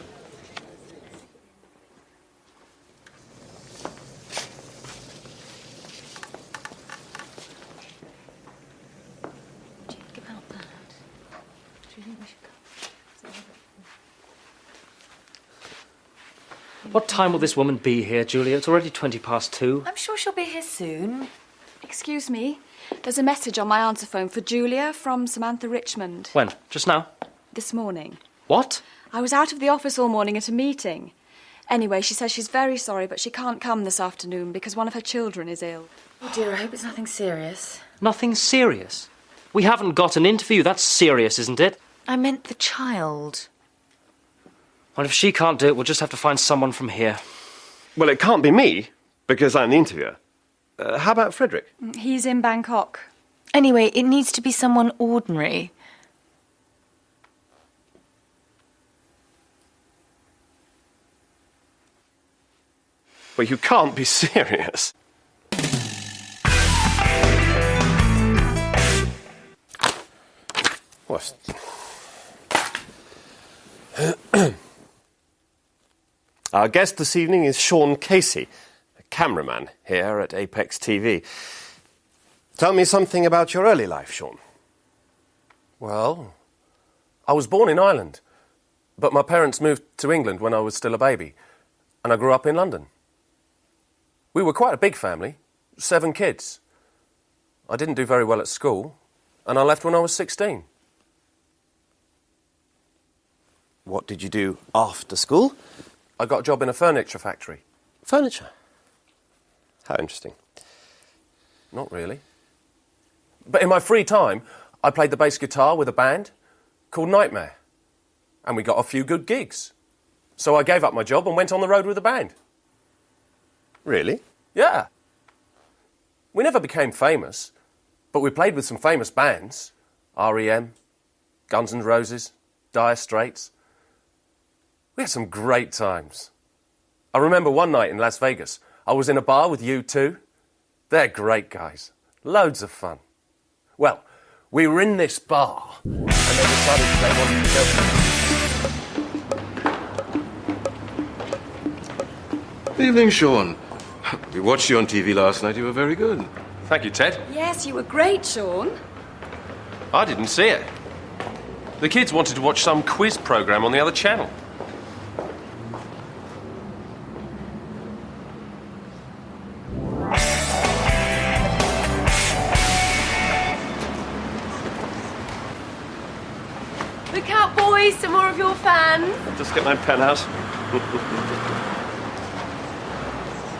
What do you think about that? Do you think we should go? What time will this woman be here, Julia? It's already 2:20. I'm sure she'll be here soon. Excuse me. There's a message on my answer phone for Julia from Samantha Richmond. When? Just now? This morning. What? I was out of the office all morning at a meeting. Anyway, she says she's very sorry, but she can't come this afternoon because one of her children is ill. Oh dear, I hope it's nothing serious. Nothing serious? We haven't got an interview. That's serious, isn't it? I meant the child. Well, if she can't do it, we'll just have to find someone from here. Well, it can't be me, because I'm the interviewer. How about Frederick? He's in Bangkok. Anyway, it needs to be someone ordinary. Well, you can't be serious. What? Our guest this evening is Sean Casey, a cameraman here at Apex TV. Tell me something about your early life, Sean. Well, I was born in Ireland, but my parents moved to England when I was still a baby, and I grew up in London. We were quite a big family, 7 kids. I didn't do very well at school, and I left when I was 16. What did you do after school? I got a job in a furniture factory. Furniture? How interesting. Not really. But in my free time, I played the bass guitar with a band called Nightmare. And we got a few good gigs. So I gave up my job and went on the road with the band. Really? Yeah. We never became famous, but we played with some famous bands. R.E.M., Guns N' Roses, Dire Straits. We had some great times. I remember one night in Las Vegas, I was in a bar with U2. They're great guys. Loads of fun. Well, we were in this bar, and they decided they wanted to go. Evening, Sean. We watched you on TV last night. You were very good. Thank you, Ted. Yes, you were great, Sean. I didn't see it. The kids wanted to watch some quiz programme on the other channel. Look out, boys, some more of your fans. Just get my pen out.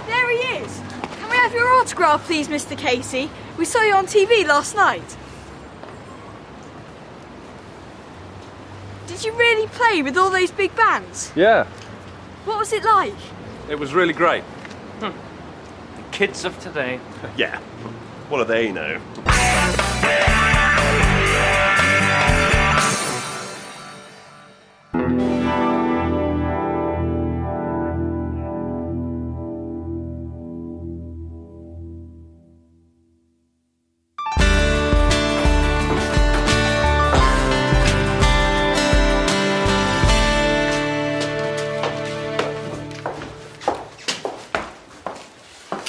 There he is. Can we have your autograph, please, Mr. Casey? We saw you on TV last night. Did you really play with all those big bands? Yeah, What was it like? it was really great. The kids of today. Yeah. What do they know?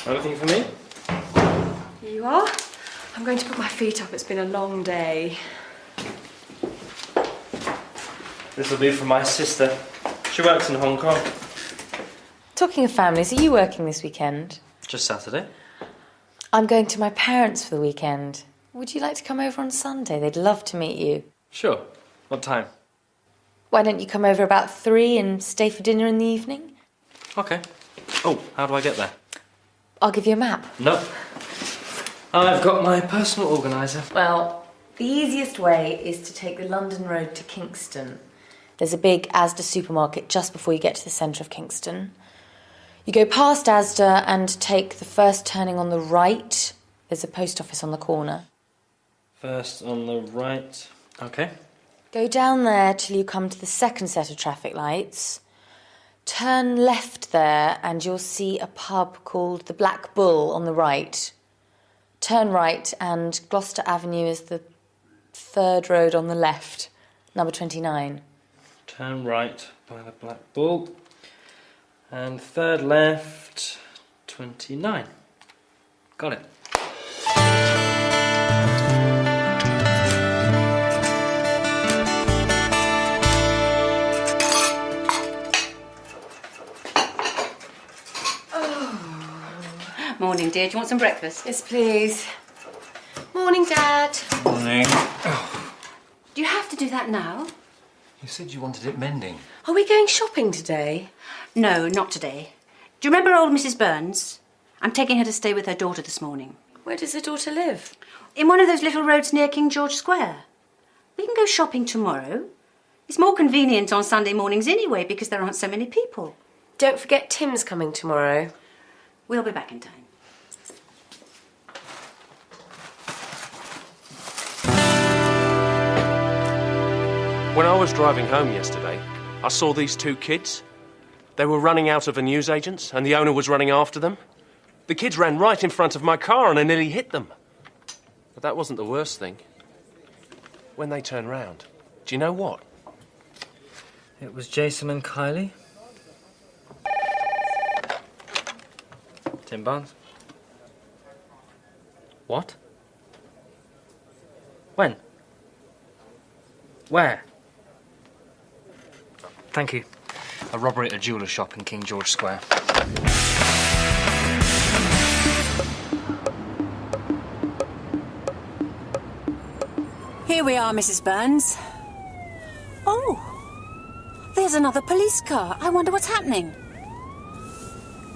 Anything for me? Here you are. I'm going to put my feet up. It's been a long day. This will be for my sister. She works in Hong Kong. Talking of families, are you working this weekend? Just Saturday. I'm going to my parents for the weekend. Would you like to come over on Sunday? They'd love to meet you. Sure. What time? Why don't you come over about 3 and stay for dinner in the evening? Okay. Oh, how do I get there? I'll give you a map. No. I've got my personal organiser. Well, the easiest way is to take the London Road to Kingston. There's a big Asda supermarket just before you get to the centre of Kingston. You go past Asda and take the first turning on the right. There's a post office on the corner. First on the right. Okay. Go down there till you come to the second set of traffic lights. Turn left there and you'll see a pub called the Black Bull on the right. Turn right and Gloucester Avenue is the third road on the left, number 29. Turn right by the Black Bull. And third left, 29. Got it. Morning, dear. Do you want some breakfast? Yes, please. Morning, Dad. Morning. Do you have to do that now? You said you wanted it mending. Are we going shopping today? No, not today. Do you remember old Mrs. Burns? I'm taking her to stay with her daughter this morning. Where does her daughter live? In one of those little roads near King George Square. We can go shopping tomorrow. It's more convenient on Sunday mornings anyway because there aren't so many people. Don't forget Tim's coming tomorrow. We'll be back in time. When I was driving home yesterday, I saw these two kids. They were running out of a newsagent's and the owner was running after them. The kids ran right in front of my car and I nearly hit them. But that wasn't the worst thing. When they turned round, do you know what? It was Jason and Kylie. Tim Barnes. What? When? Where? Thank you. A robbery at a jeweller's shop in King George Square. Here we are, Mrs. Burns. Oh, there's another police car. I wonder what's happening.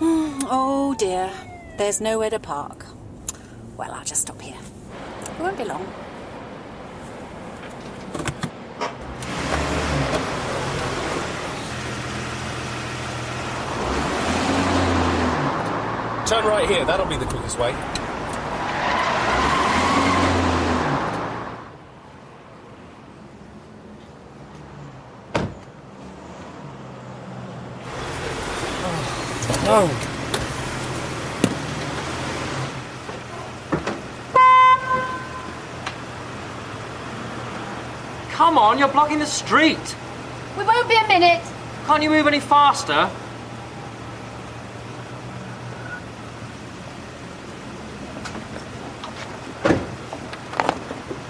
Oh, dear. There's nowhere to park. Well, I'll just stop here. It won't be long. Turn right here. That'll be the quickest way. No. Come on, you're blocking the street. We won't be a minute. Can't you move any faster?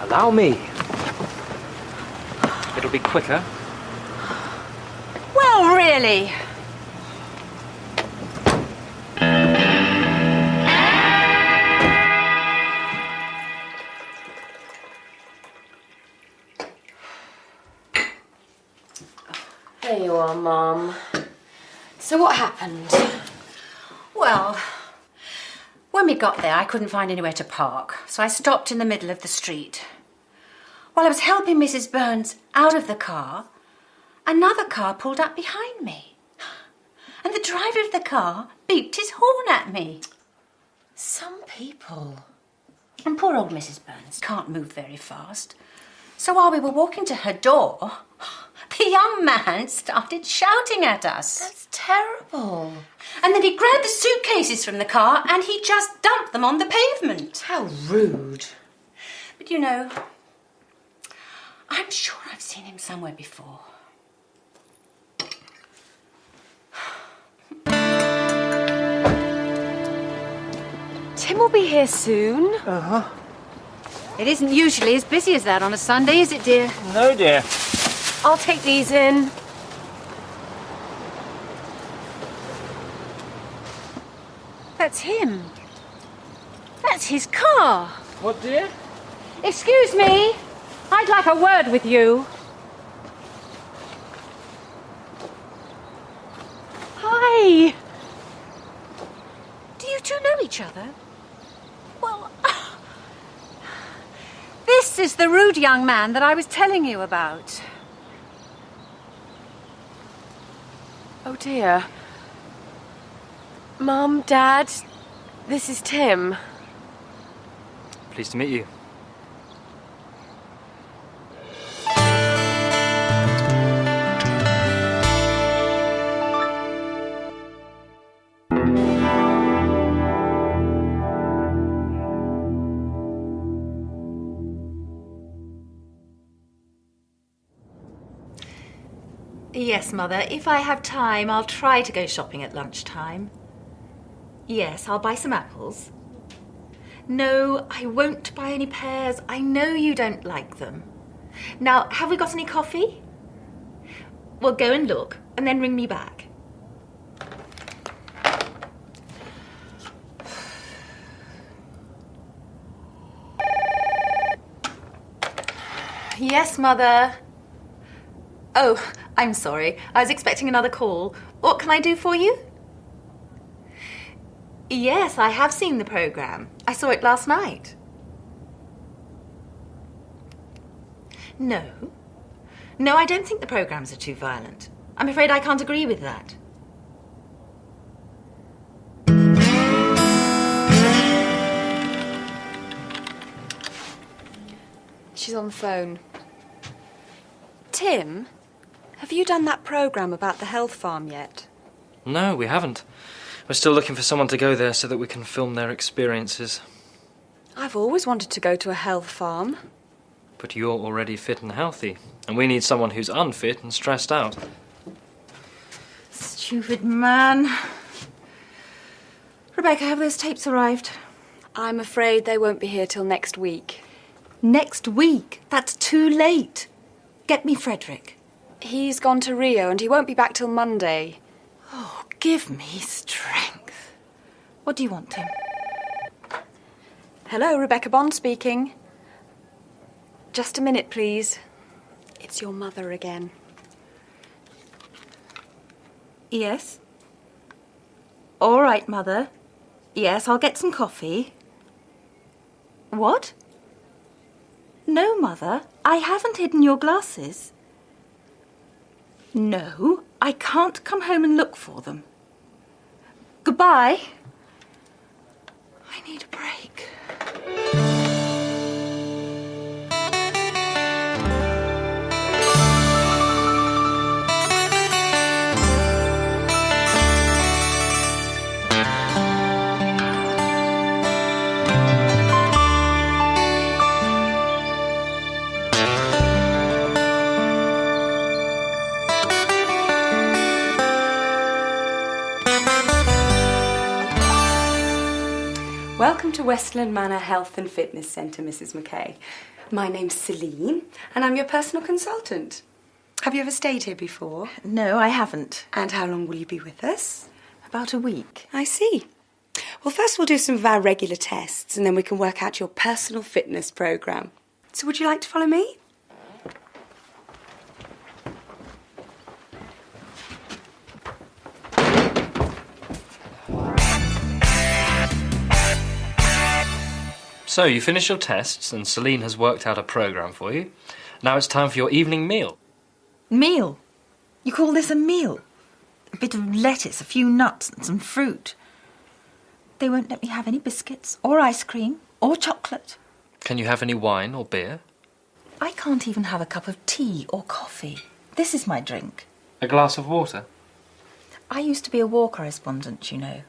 Allow me. It'll be quicker. Well, really? There you are, Mum. So what happened? Well, when we got there, I couldn't find anywhere to park, so I stopped in the middle of the street. While I was helping Mrs. Burns out of the car, another car pulled up behind me. And the driver of the car beeped his horn at me. Some people. And poor old Mrs. Burns can't move very fast. So while we were walking to her door, the young man started shouting at us. That's terrible. And then he grabbed the suitcases from the car and he just dumped them on the pavement. How rude. But you know, I'm sure I've seen him somewhere before. Tim will be here soon. Uh-huh. It isn't usually as busy as that on a Sunday, is it, dear? No, dear. I'll take these in. That's him. That's his car. What, dear? Excuse me. I'd like a word with you. Hi. Do you two know each other? Well, This is the rude young man that I was telling you about. Oh dear. Mum, Dad, this is Tim. Pleased to meet you. Yes, Mother. If I have time, I'll try to go shopping at lunchtime. Yes, I'll buy some apples. No, I won't buy any pears. I know you don't like them. Now, have we got any coffee? Well, go and look, and then ring me back. Yes, Mother. Oh, I'm sorry. I was expecting another call. What can I do for you? Yes, I have seen the programme. I saw it last night. No. No, I don't think the programmes are too violent. I'm afraid I can't agree with that. She's on the phone. Tim, have you done that programme about the health farm yet? No, we haven't. We're still looking for someone to go there so that we can film their experiences. I've always wanted to go to a health farm. But you're already fit and healthy, and we need someone who's unfit and stressed out. Stupid man. Rebecca, have those tapes arrived? I'm afraid they won't be here till next week. Next week? That's too late. Get me Frederick. He's gone to Rio and he won't be back till Monday. Oh, give me strength. What do you want, Tim? Hello, Rebecca Bond speaking. Just a minute, please. It's your mother again. Yes? All right, Mother. Yes, I'll get some coffee. What? No, Mother. I haven't hidden your glasses. No, I can't come home and look for them. Goodbye. I need a break. Welcome to Westland Manor Health and Fitness Centre, Mrs. McKay. My name's Celine, and I'm your personal consultant. Have you ever stayed here before? No, I haven't. And how long will you be with us? About a week. I see. Well, first we'll do some of our regular tests, and then we can work out your personal fitness programme. So would you like to follow me? So, you finished your tests, and Celine has worked out a programme for you. Now it's time for your evening meal. Meal? You call this a meal? A bit of lettuce, a few nuts and some fruit. They won't let me have any biscuits or ice cream or chocolate. Can you have any wine or beer? I can't even have a cup of tea or coffee. This is my drink. A glass of water? I used to be a war correspondent, you know,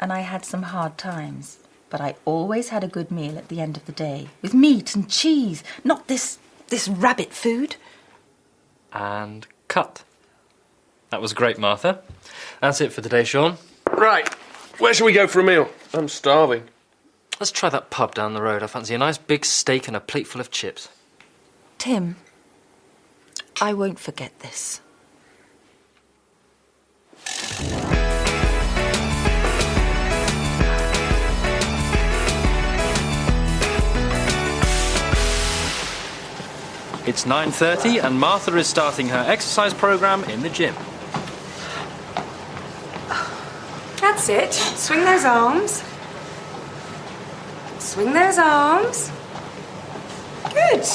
and I had some hard times. But I always had a good meal at the end of the day, with meat and cheese, not this rabbit food. And cut. That was great, Martha. That's it for today, Sean. Right, where shall we go for a meal? I'm starving. Let's try that pub down the road. I fancy a nice big steak and a plate full of chips. Tim, I won't forget this. It's 9:30 and Martha is starting her exercise programme in the gym. That's it. Swing those arms. Swing those arms. Good. Good!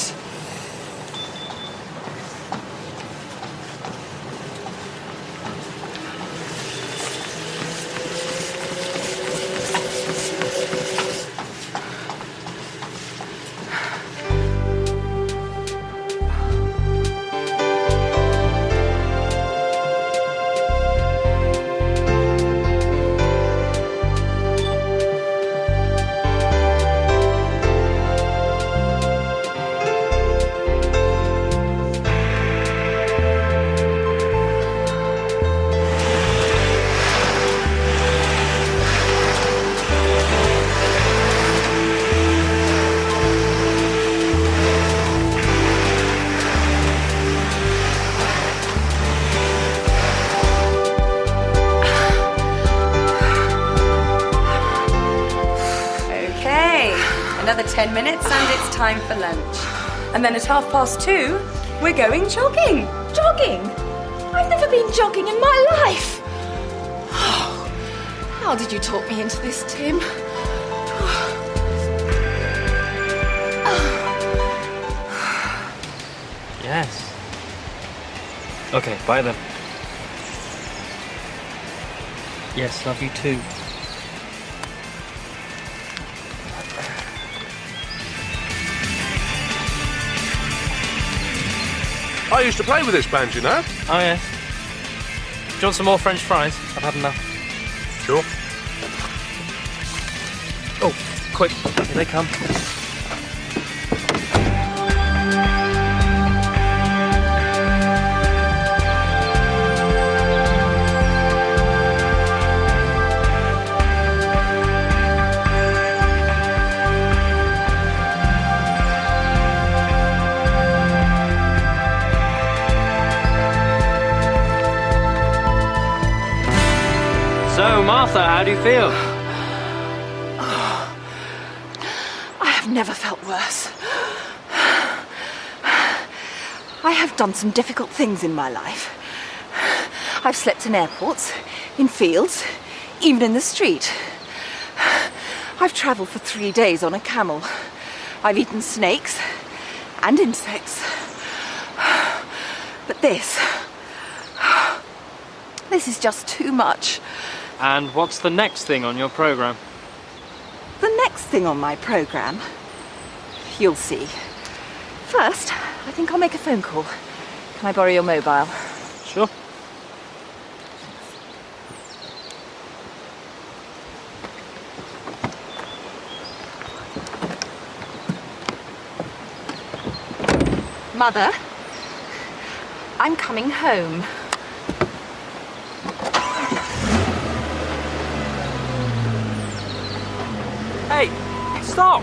Another 10 minutes and it's time for lunch. And then at 2:30, we're going jogging. Jogging? I've never been jogging in my life. How did you talk me into this, Tim? Yes. Okay, bye then. Yes, love you too. I used to play with this band, you know. Oh, yes. Do you want some more French fries? I've had enough. Sure. Oh, quick. Here they come. So, Martha, how do you feel? I have never felt worse. I have done some difficult things in my life. I've slept in airports, in fields, even in the street. I've travelled for 3 days on a camel. I've eaten snakes and insects. But this is just too much. And what's the next thing on your programme? The next thing on my programme? You'll see. First, I think I'll make a phone call. Can I borrow your mobile? Sure. Mother, I'm coming home. Hey, stop!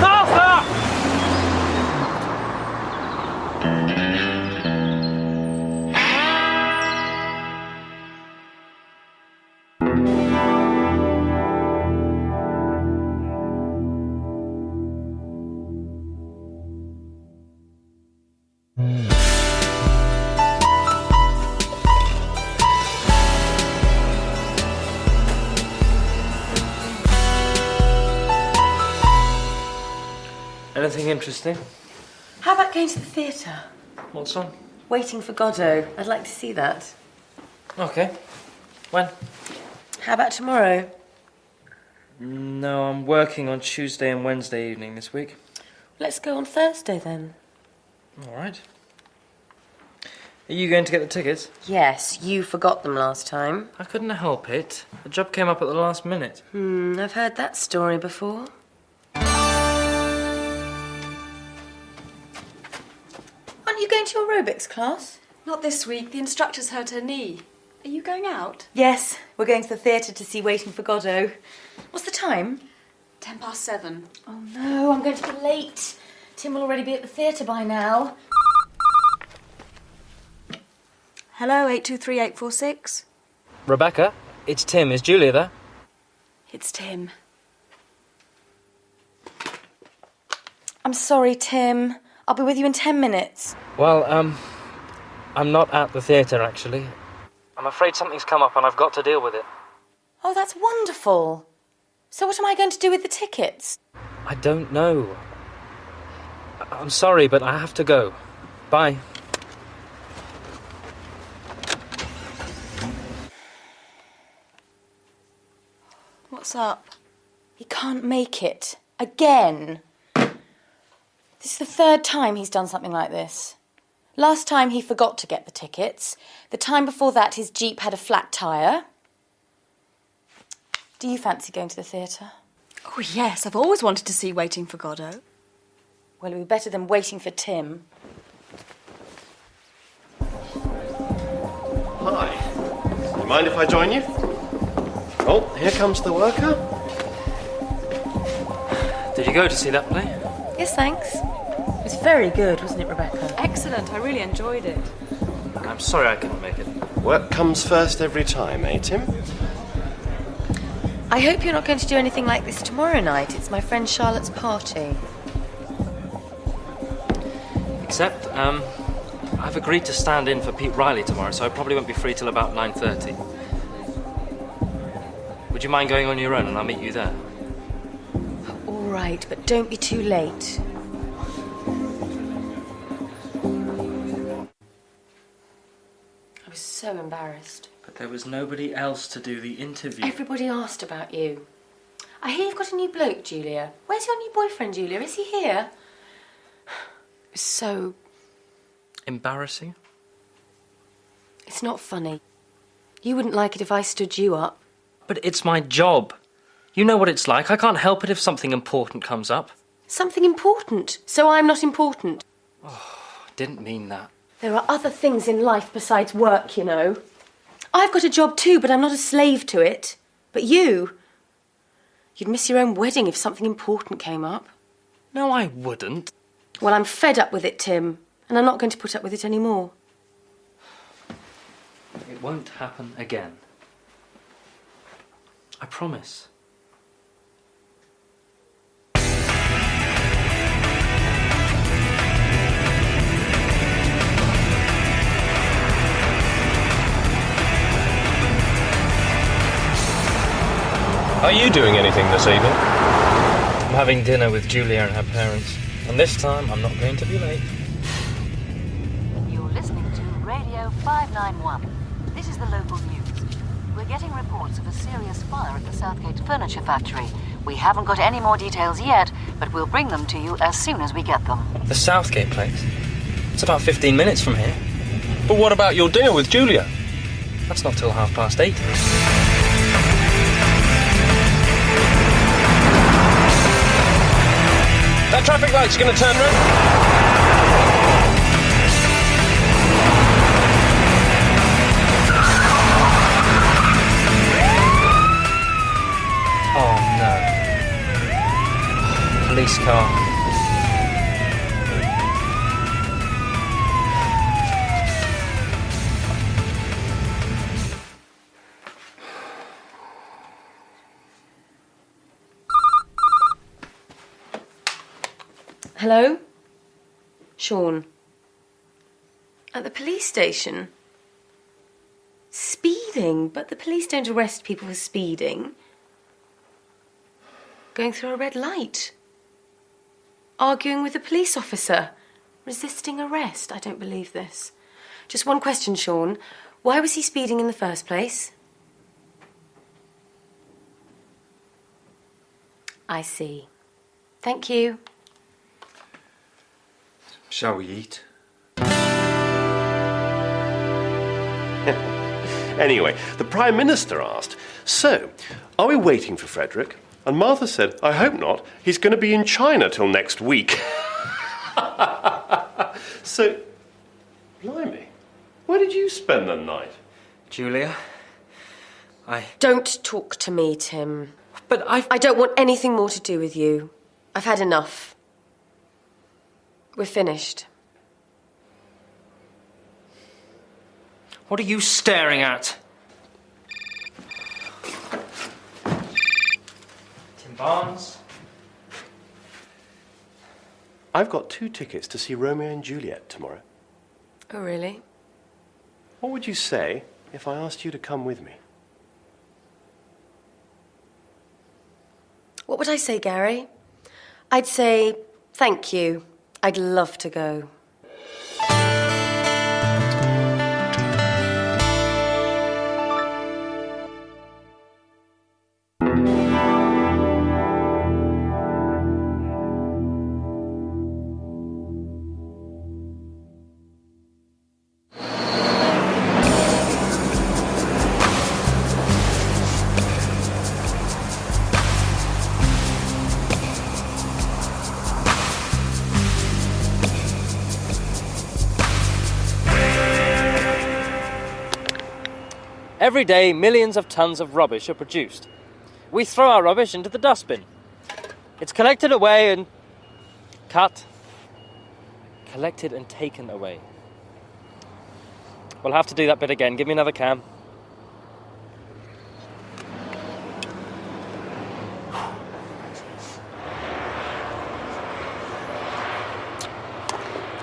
Martha! Anything interesting? How about going to the theatre? What's on? Waiting for Godot. I'd like to see that. Okay. When? How about tomorrow? No, I'm working on Tuesday and Wednesday evening this week. Let's go on Thursday then. All right. Are you going to get the tickets? Yes, you forgot them last time. I couldn't help it. The job came up at the last minute. I've heard that story before. Aren't you going to your aerobics class? Not this week. The instructor's hurt her knee. Are you going out? Yes, we're going to the theatre to see Waiting for Godot. What's the time? 7:10. Oh no, I'm going to be late. Tim will already be at the theatre by now. Hello, 823846. Rebecca, it's Tim. Is Julia there? It's Tim. I'm sorry, Tim. I'll be with you in 10 minutes. Well, I'm not at the theatre, actually. I'm afraid something's come up and I've got to deal with it. Oh, that's wonderful. So what am I going to do with the tickets? I don't know. I'm sorry, but I have to go. Bye. What's up? He can't make it. Again. This is the third time he's done something like this. Last time he forgot to get the tickets. The time before that his Jeep had a flat tyre. Do you fancy going to the theatre? Oh, yes. I've always wanted to see Waiting for Godot. Well, it'll be better than Waiting for Tim. Hi. You mind if I join you? Oh, here comes the worker. Did you go to see that play? Yes, thanks. It was very good, wasn't it, Rebecca? Excellent. I really enjoyed it. I'm sorry I couldn't make it. Work comes first every time, eh, Tim? I hope you're not going to do anything like this tomorrow night. It's my friend Charlotte's party. Except, I've agreed to stand in for Pete Riley tomorrow, so I probably won't be free till about 9:30. Would you mind going on your own and I'll meet you there? All right, but don't be too late. I was so embarrassed. But there was nobody else to do the interview. Everybody asked about you. I hear you've got a new bloke, Julia. Where's your new boyfriend, Julia? Is he here? It was so... Embarrassing? It's not funny. You wouldn't like it if I stood you up. But it's my job. You know what it's like. I can't help it if something important comes up. Something important? So I'm not important? Didn't mean that. There are other things in life besides work, you know. I've got a job too, but I'm not a slave to it. But you'd miss your own wedding if something important came up. No, I wouldn't. Well, I'm fed up with it, Tim, and I'm not going to put up with it anymore. It won't happen again. I promise. Are you doing anything this evening? I'm having dinner with Julia and her parents. And this time, I'm not going to be late. You're listening to Radio 591. This is the local news. We're getting reports of a serious fire at the Southgate Furniture Factory. We haven't got any more details yet, but we'll bring them to you as soon as we get them. The Southgate place? It's about 15 minutes from here. But what about your dinner with Julia? That's not till 8:30. That traffic light's going to turn red. Oh no. Police car. Hello? Sean. At the police station? Speeding? But the police don't arrest people for speeding. Going through a red light. Arguing with a police officer. Resisting arrest. I don't believe this. Just one question, Sean. Why was he speeding in the first place? I see. Thank you. Shall we eat? Anyway, the Prime Minister asked, so, are we waiting for Frederick? And Martha said, I hope not. He's going to be in China till next week. So, blimey, where did you spend the night? Julia, Don't talk to me, Tim. But I don't want anything more to do with you. I've had enough. We're finished. What are you staring at? Tim Barnes? I've got 2 tickets to see Romeo and Juliet tomorrow. Oh, really? What would you say if I asked you to come with me? What would I say, Gary? I'd say thank you. I'd love to go. Every day, millions of tons of rubbish are produced. We throw our rubbish into the dustbin. It's collected away and collected and taken away. We'll have to do that bit again. Give me another can.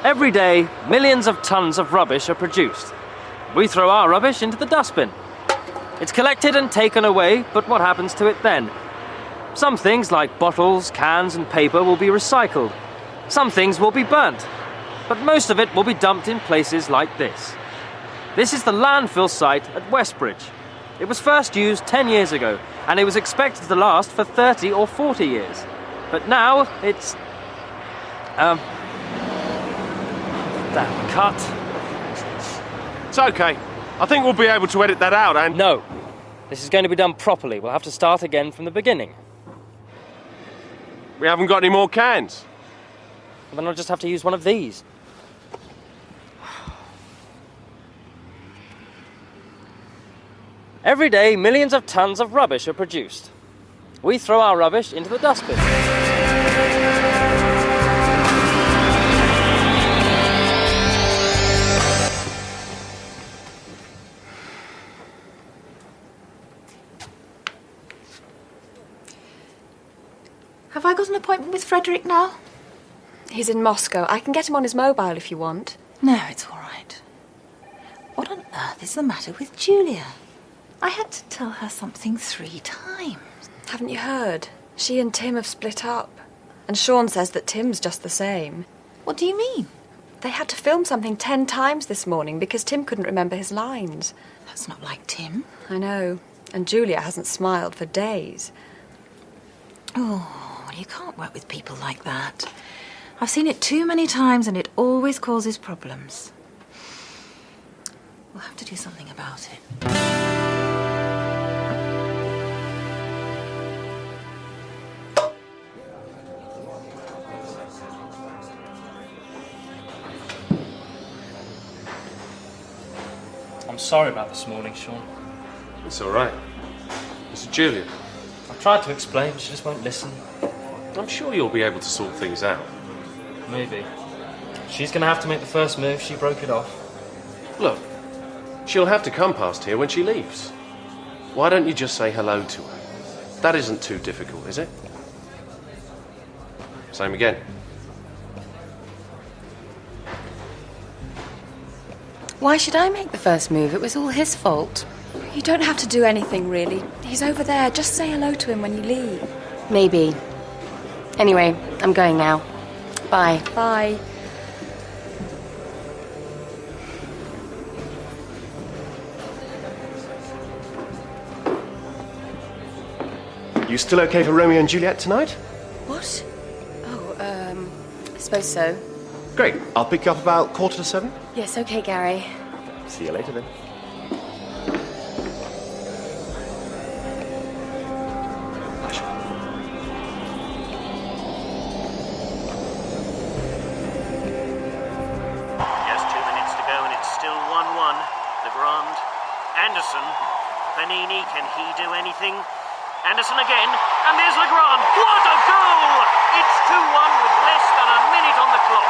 Every day, millions of tons of rubbish are produced. We throw our rubbish into the dustbin. It's collected and taken away, but what happens to it then? Some things like bottles, cans and paper will be recycled. Some things will be burnt. But most of it will be dumped in places like this. This is the landfill site at Westbridge. It was first used 10 years ago, and it was expected to last for 30 or 40 years. But now it's... cut. It's okay. I think we'll be able to edit that out, and... No. This is going to be done properly. We'll have to start again from the beginning. We haven't got any more cans. Well, then I'll just have to use one of these. Every day, millions of tons of rubbish are produced. We throw our rubbish into the dustbin. Have I got an appointment with Frederick now? He's in Moscow. I can get him on his mobile if you want. No, it's all right. What on earth is the matter with Julia? I had to tell her something 3 times. Haven't you heard? She and Tim have split up. And Sean says that Tim's just the same. What do you mean? They had to film something 10 times this morning because Tim couldn't remember his lines. That's not like Tim. I know. And Julia hasn't smiled for days. Oh, you can't work with people like that. I've seen it too many times and it always causes problems. We'll have to do something about it. I'm sorry about this morning, Sean. It's all right. It's Julia. I've tried to explain, but she just won't listen. I'm sure you'll be able to sort things out. Maybe. She's going to have to make the first move. She broke it off. Look, she'll have to come past here when she leaves. Why don't you just say hello to her? That isn't too difficult, is it? Same again. Why should I make the first move? It was all his fault. You don't have to do anything, really. He's over there. Just say hello to him when you leave. Maybe. Anyway, I'm going now. Bye. Bye. You still okay for Romeo and Juliet tonight? What? Oh, I suppose so. Great. I'll pick you up about 6:45. Yes, okay, Gary. See you later then. Just 2 minutes to go and it's still 1-1. Legrand. Anderson. Panini, can he do anything? Anderson again, and there's Legrand. What a goal! It's 2-1 with less than a minute on the clock.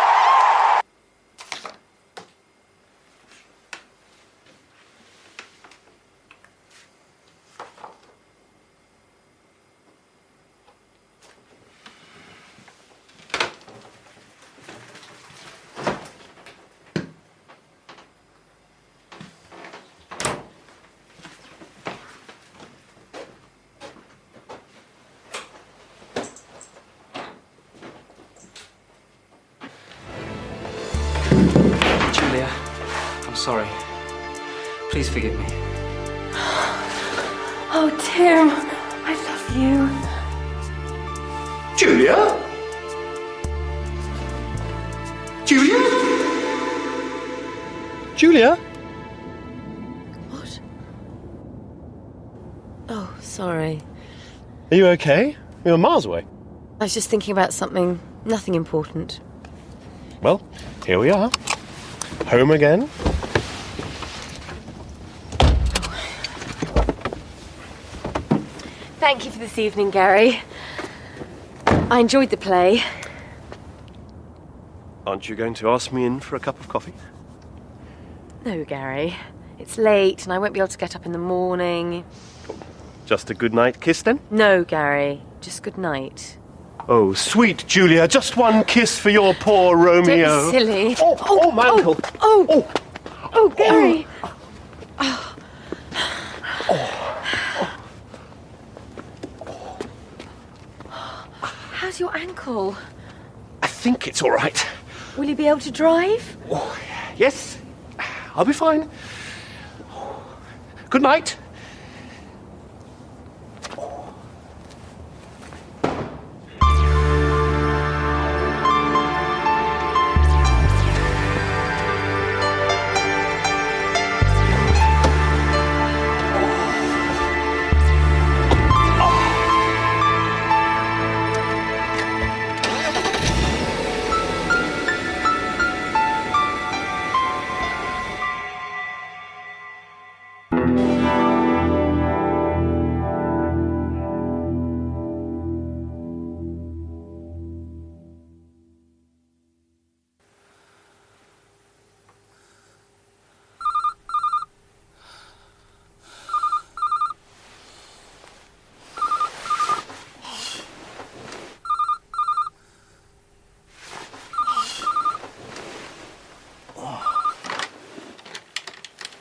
sorry. Please forgive me. Oh, Tim, I love you. Julia? Julia? Julia? What? Oh, sorry. Are you okay? We were miles away. I was just thinking about something, nothing important. Well, here we are. Home again. Thank you for this evening, Gary. I enjoyed the play. Aren't you going to ask me in for a cup of coffee? No, Gary. It's late and I won't be able to get up in the morning. Just a good night kiss then? No, Gary. Just good night. Oh, sweet Julia, just one kiss for your poor Romeo. Don't be silly. Oh, my ankle. Oh, Gary. How's your ankle? I think it's all right. Will you be able to drive? Yes, I'll be fine. Good night.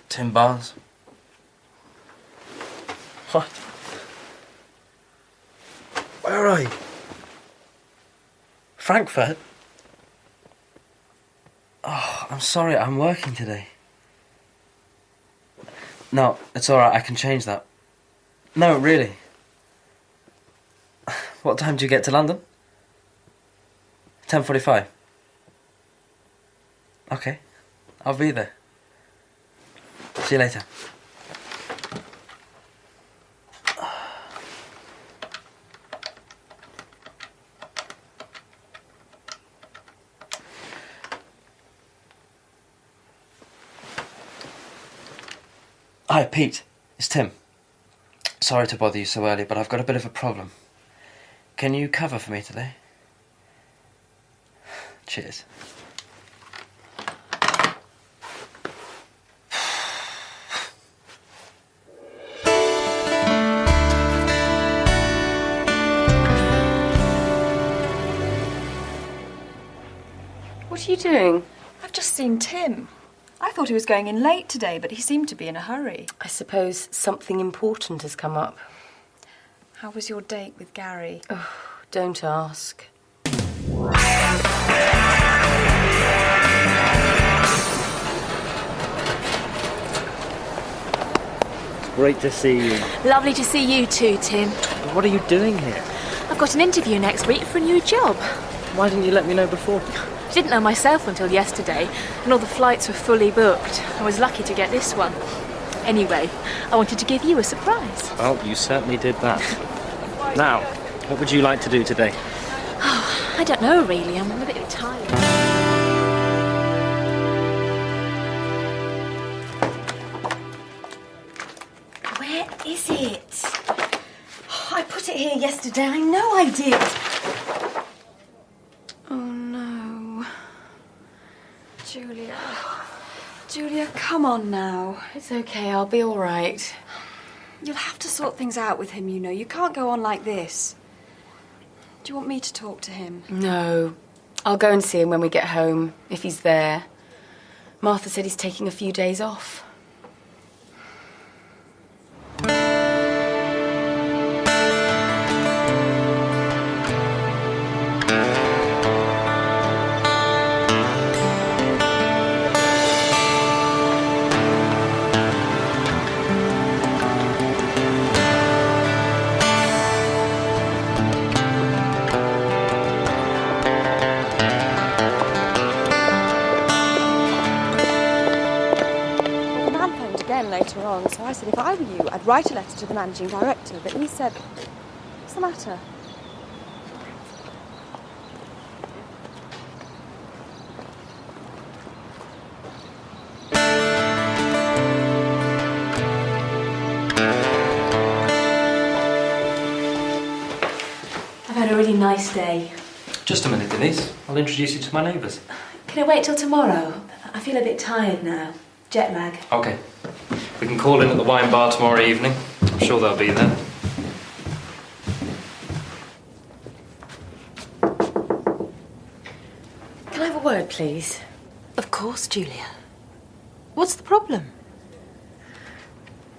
Tim Barnes. What? Where are you? Frankfurt? Oh, I'm sorry, I'm working today. No, it's alright, I can change that. No, really. What time do you get to London? 10:45. Okay, I'll be there. See you later. Hi, Pete. It's Tim. Sorry to bother you so early, but I've got a bit of a problem. Can you cover for me today? Cheers. What are you doing? I've just seen Tim. I thought he was going in late today, but he seemed to be in a hurry. I suppose something important has come up. How was your date with Gary? Oh, don't ask. It's great to see you. Lovely to see you too, Tim. What are you doing here? I've got an interview next week for a new job. Why didn't you let me know before? I didn't know myself until yesterday, and all the flights were fully booked. I was lucky to get this one. Anyway, I wanted to give you a surprise. Well, you certainly did that. Now, what would you like to do today? Oh, I don't know, really. I'm a bit tired. Where is it? Oh, I put it here yesterday. I know I did. Oh, no. Julia. Julia, come on now. It's okay, I'll be all right. You'll have to sort things out with him, you know. You can't go on like this. Do you want me to talk to him? No. I'll go and see him when we get home, if he's there. Martha said he's taking a few days off. again later on, so I said if I were you, I'd write a letter to the managing director, but he said, what's the matter? I've had a really nice day. Just a minute, Denise. I'll introduce you to my neighbours. Can I wait till tomorrow? I feel a bit tired now. Jet lag. OK. We can call in at the wine bar tomorrow evening. I'm sure they'll be there. Can I have a word, please? Of course, Julia. What's the problem?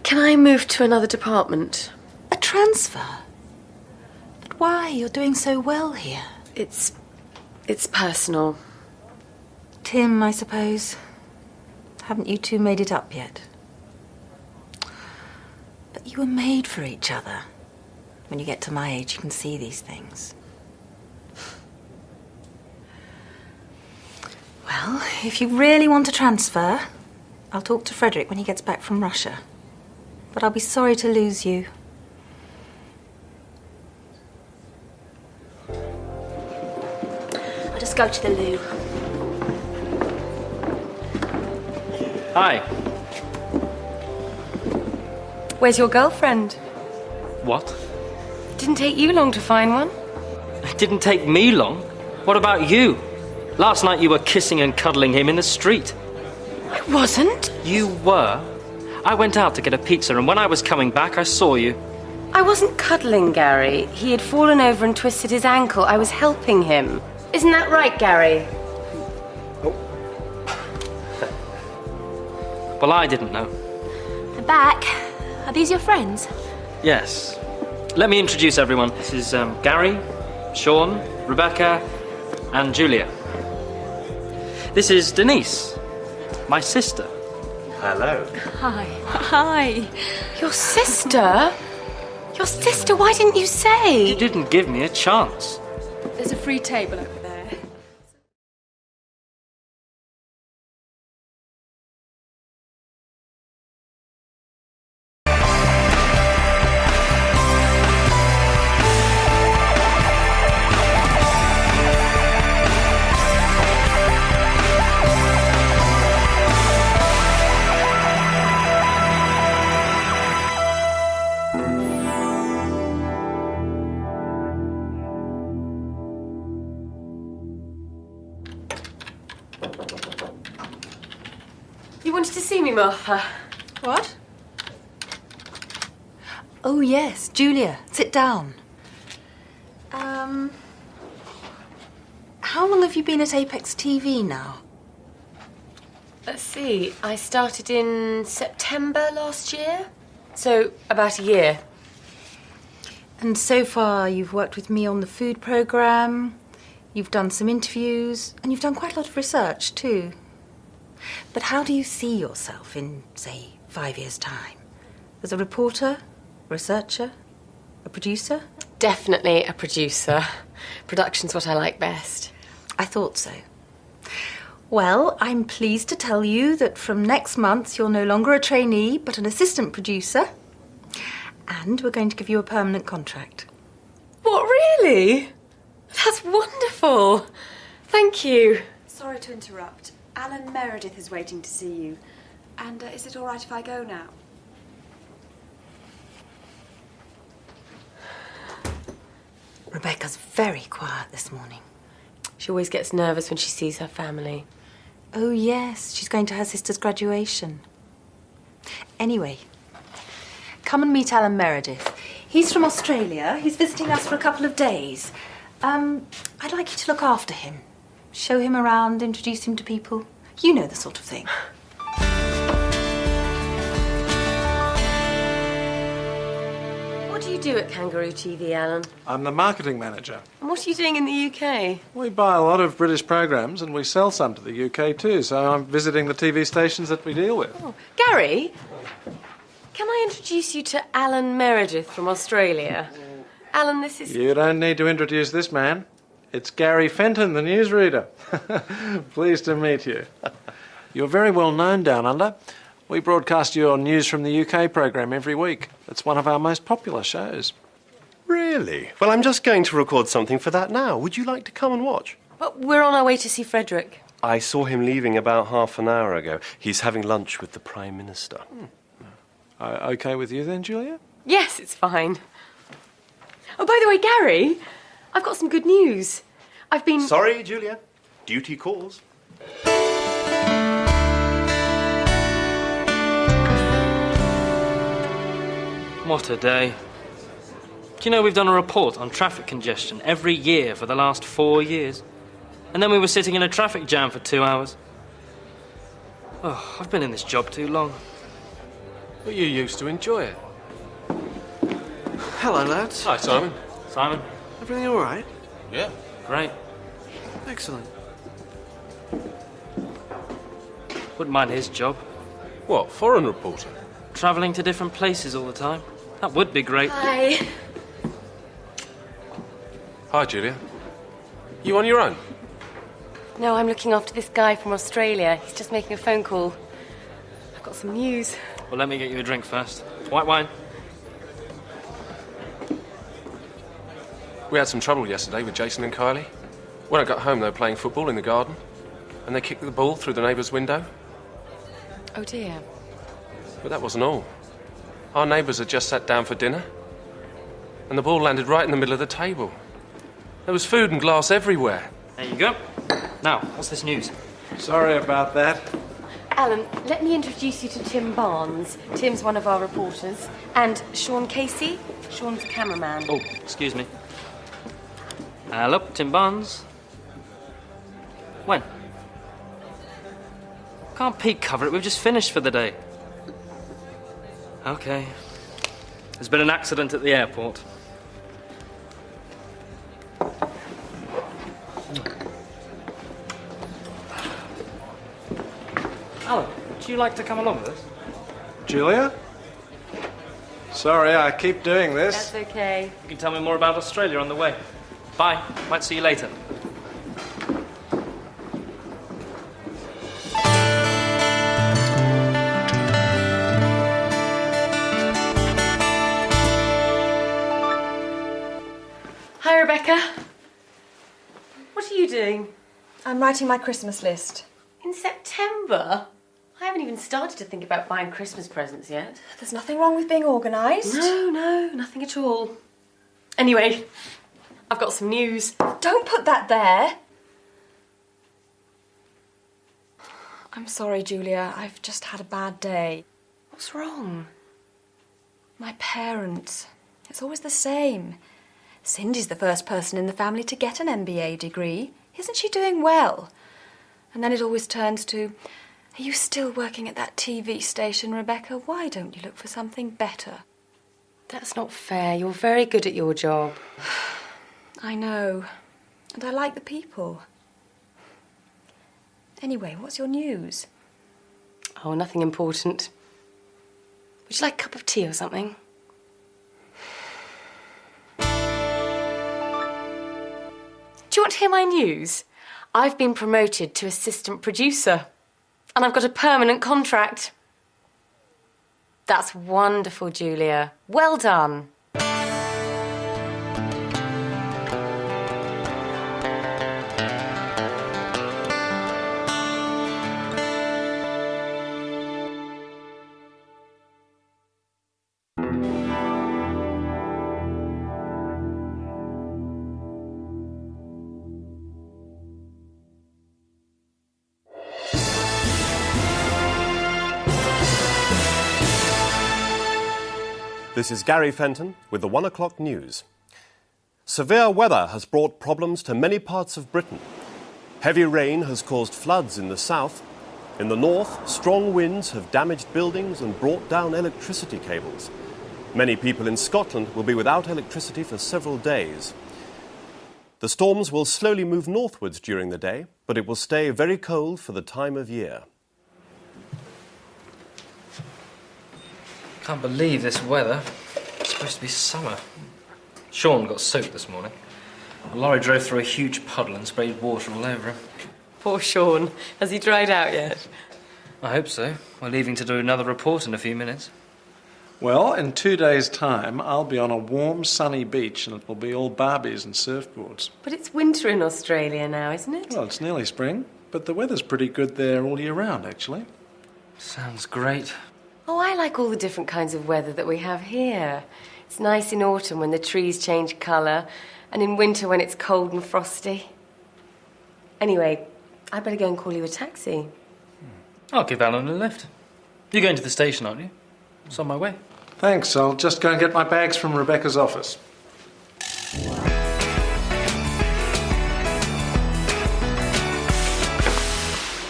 Can I move to another department? A transfer? But why? You're doing so well here. It's personal. Tim, I suppose. Haven't you two made it up yet? But you were made for each other. When you get to my age, you can see these things. Well, if you really want to transfer, I'll talk to Frederick when he gets back from Russia. But I'll be sorry to lose you. I'll just go to the loo. Hi. Where's your girlfriend? What? Didn't take you long to find one. It didn't take me long. What about you? Last night you were kissing and cuddling him in the street. I wasn't. You were. I went out to get a pizza, and when I was coming back, I saw you. I wasn't cuddling Gary. He had fallen over and twisted his ankle. I was helping him. Isn't that right, Gary? Well, I didn't know. I'm back. Are these your friends? Yes. Let me introduce everyone. This is Gary, Sean, Rebecca, and Julia. This is Denise, my sister. Hello. Hi. Hi. Your sister? Your sister? Why didn't you say? You didn't give me a chance. There's a free table over there. You wanted to see me, Martha? What? Oh, yes. Julia, sit down. How long have you been at Apex TV now? Let's see. I started in September last year. So, about a year. And so far, you've worked with me on the food programme, you've done some interviews, and you've done quite a lot of research, too. But how do you see yourself in, say, 5 years' time? As a reporter, researcher, a producer? Definitely a producer. Production's what I like best. I thought so. Well, I'm pleased to tell you that from next month you're no longer a trainee, but an assistant producer. And we're going to give you a permanent contract. What, really? That's wonderful. Thank you. Sorry to interrupt. Alan Meredith is waiting to see you. And is it all right if I go now? Rebecca's very quiet this morning. She always gets nervous when she sees her family. Oh, yes, she's going to her sister's graduation. Anyway, come and meet Alan Meredith. He's from Australia. He's visiting us for a couple of days. I'd like you to look after him. Show him around, introduce him to people. You know the sort of thing. What do you do at Kangaroo TV, Alan? I'm the marketing manager. And what are you doing in the UK? We buy a lot of British programs and we sell some to the UK too, so I'm visiting the TV stations that we deal with. Oh, Gary, can I introduce you to Alan Meredith from Australia? Alan, this is... You don't need to introduce this man. It's Gary Fenton, the newsreader. Pleased to meet you. You're very well known down under. We broadcast your News from the UK programme every week. It's one of our most popular shows. Really? Well, I'm just going to record something for that now. Would you like to come and watch? Well, we're on our way to see Frederick. I saw him leaving about half an hour ago. He's having lunch with the Prime Minister. OK with you then, Julia? Yes, it's fine. Oh, by the way, Gary, I've got some good news. I've been... Sorry, Julia. Duty calls. What a day. Do you know we've done a report on traffic congestion every year for the last 4 years? And then we were sitting in a traffic jam for 2 hours. Oh, I've been in this job too long. But you used to enjoy it. Hello, lads. Hi, Simon. Simon. Everything all right? Yeah. Great. Excellent. Wouldn't mind his job. What, foreign reporter? Travelling to different places all the time. That would be great. Hi. Hi, Julia. You on your own? No, I'm looking after this guy from Australia. He's just making a phone call. I've got some news. Well, let me get you a drink first. White wine. We had some trouble yesterday with Jason and Kylie. When I got home, they were playing football in the garden, and they kicked the ball through the neighbour's window. Oh, dear. But that wasn't all. Our neighbours had just sat down for dinner, and the ball landed right in the middle of the table. There was food and glass everywhere. There you go. Now, what's this news? Sorry about that. Alan, let me introduce you to Tim Barnes. Tim's one of our reporters. And Sean Casey. Sean's the cameraman. Oh, excuse me. Hello, Tim Barnes. When? Can't Pete cover it? We've just finished for the day. OK. There's been an accident at the airport. Alan, would you like to come along with us? Julia? Sorry, I keep doing this. That's OK. You can tell me more about Australia on the way. Bye. Might see you later. Hi, Rebecca. What are you doing? I'm writing my Christmas list. In September? I haven't even started to think about buying Christmas presents yet. There's nothing wrong with being organised. No, nothing at all. Anyway, I've got some news. Don't put that there. I'm sorry, Julia. I've just had a bad day. What's wrong? My parents. It's always the same. Cindy's the first person in the family to get an MBA degree. Isn't she doing well? And then it always turns to, are you still working at that TV station, Rebecca? Why don't you look for something better? That's not fair. You're very good at your job. I know. And I like the people. Anyway, what's your news? Oh, nothing important. Would you like a cup of tea or something? Do you want to hear my news? I've been promoted to assistant producer. And I've got a permanent contract. That's wonderful, Julia. Well done. This is Gary Fenton with the 1 o'clock news. Severe weather has brought problems to many parts of Britain. Heavy rain has caused floods in the south. In the north, strong winds have damaged buildings and brought down electricity cables. Many people in Scotland will be without electricity for several days. The storms will slowly move northwards during the day, but it will stay very cold for the time of year. Can't believe this weather. It's supposed to be summer. Sean got soaked this morning. A lorry drove through a huge puddle and sprayed water all over him. Poor Sean. Has he dried out yet? I hope so. We're leaving to do another report in a few minutes. Well, in 2 days' time, I'll be on a warm, sunny beach and it will be all Barbies and surfboards. But it's winter in Australia now, isn't it? Well, it's nearly spring, but the weather's pretty good there all year round, actually. Sounds great. Oh, I like all the different kinds of weather that we have here. It's nice in autumn when the trees change colour, and in winter when it's cold and frosty. Anyway, I better go and call you a taxi. I'll give Alan a lift. You're going to the station, aren't you? It's on my way. Thanks, I'll just go and get my bags from Rebecca's office.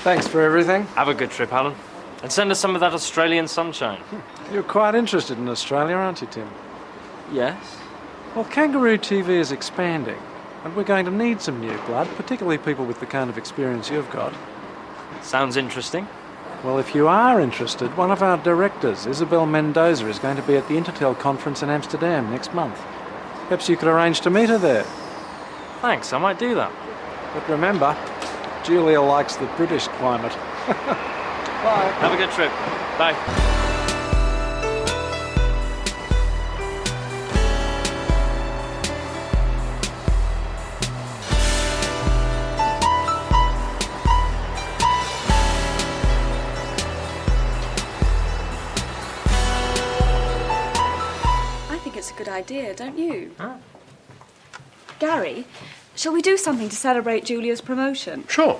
Thanks for everything. Have a good trip, Alan. And send us some of that Australian sunshine. You're quite interested in Australia, aren't you, Tim? Yes. Well, Kangaroo TV is expanding, and we're going to need some new blood, particularly people with the kind of experience you've got. Sounds interesting. Well, if you are interested, one of our directors, Isabel Mendoza, is going to be at the Intertel conference in Amsterdam next month. Perhaps you could arrange to meet her there. Thanks, I might do that. But remember, Julia likes the British climate. Bye. Have a good trip. Bye. It's a good idea, don't you? Huh? Gary, shall we do something to celebrate Julia's promotion? Sure.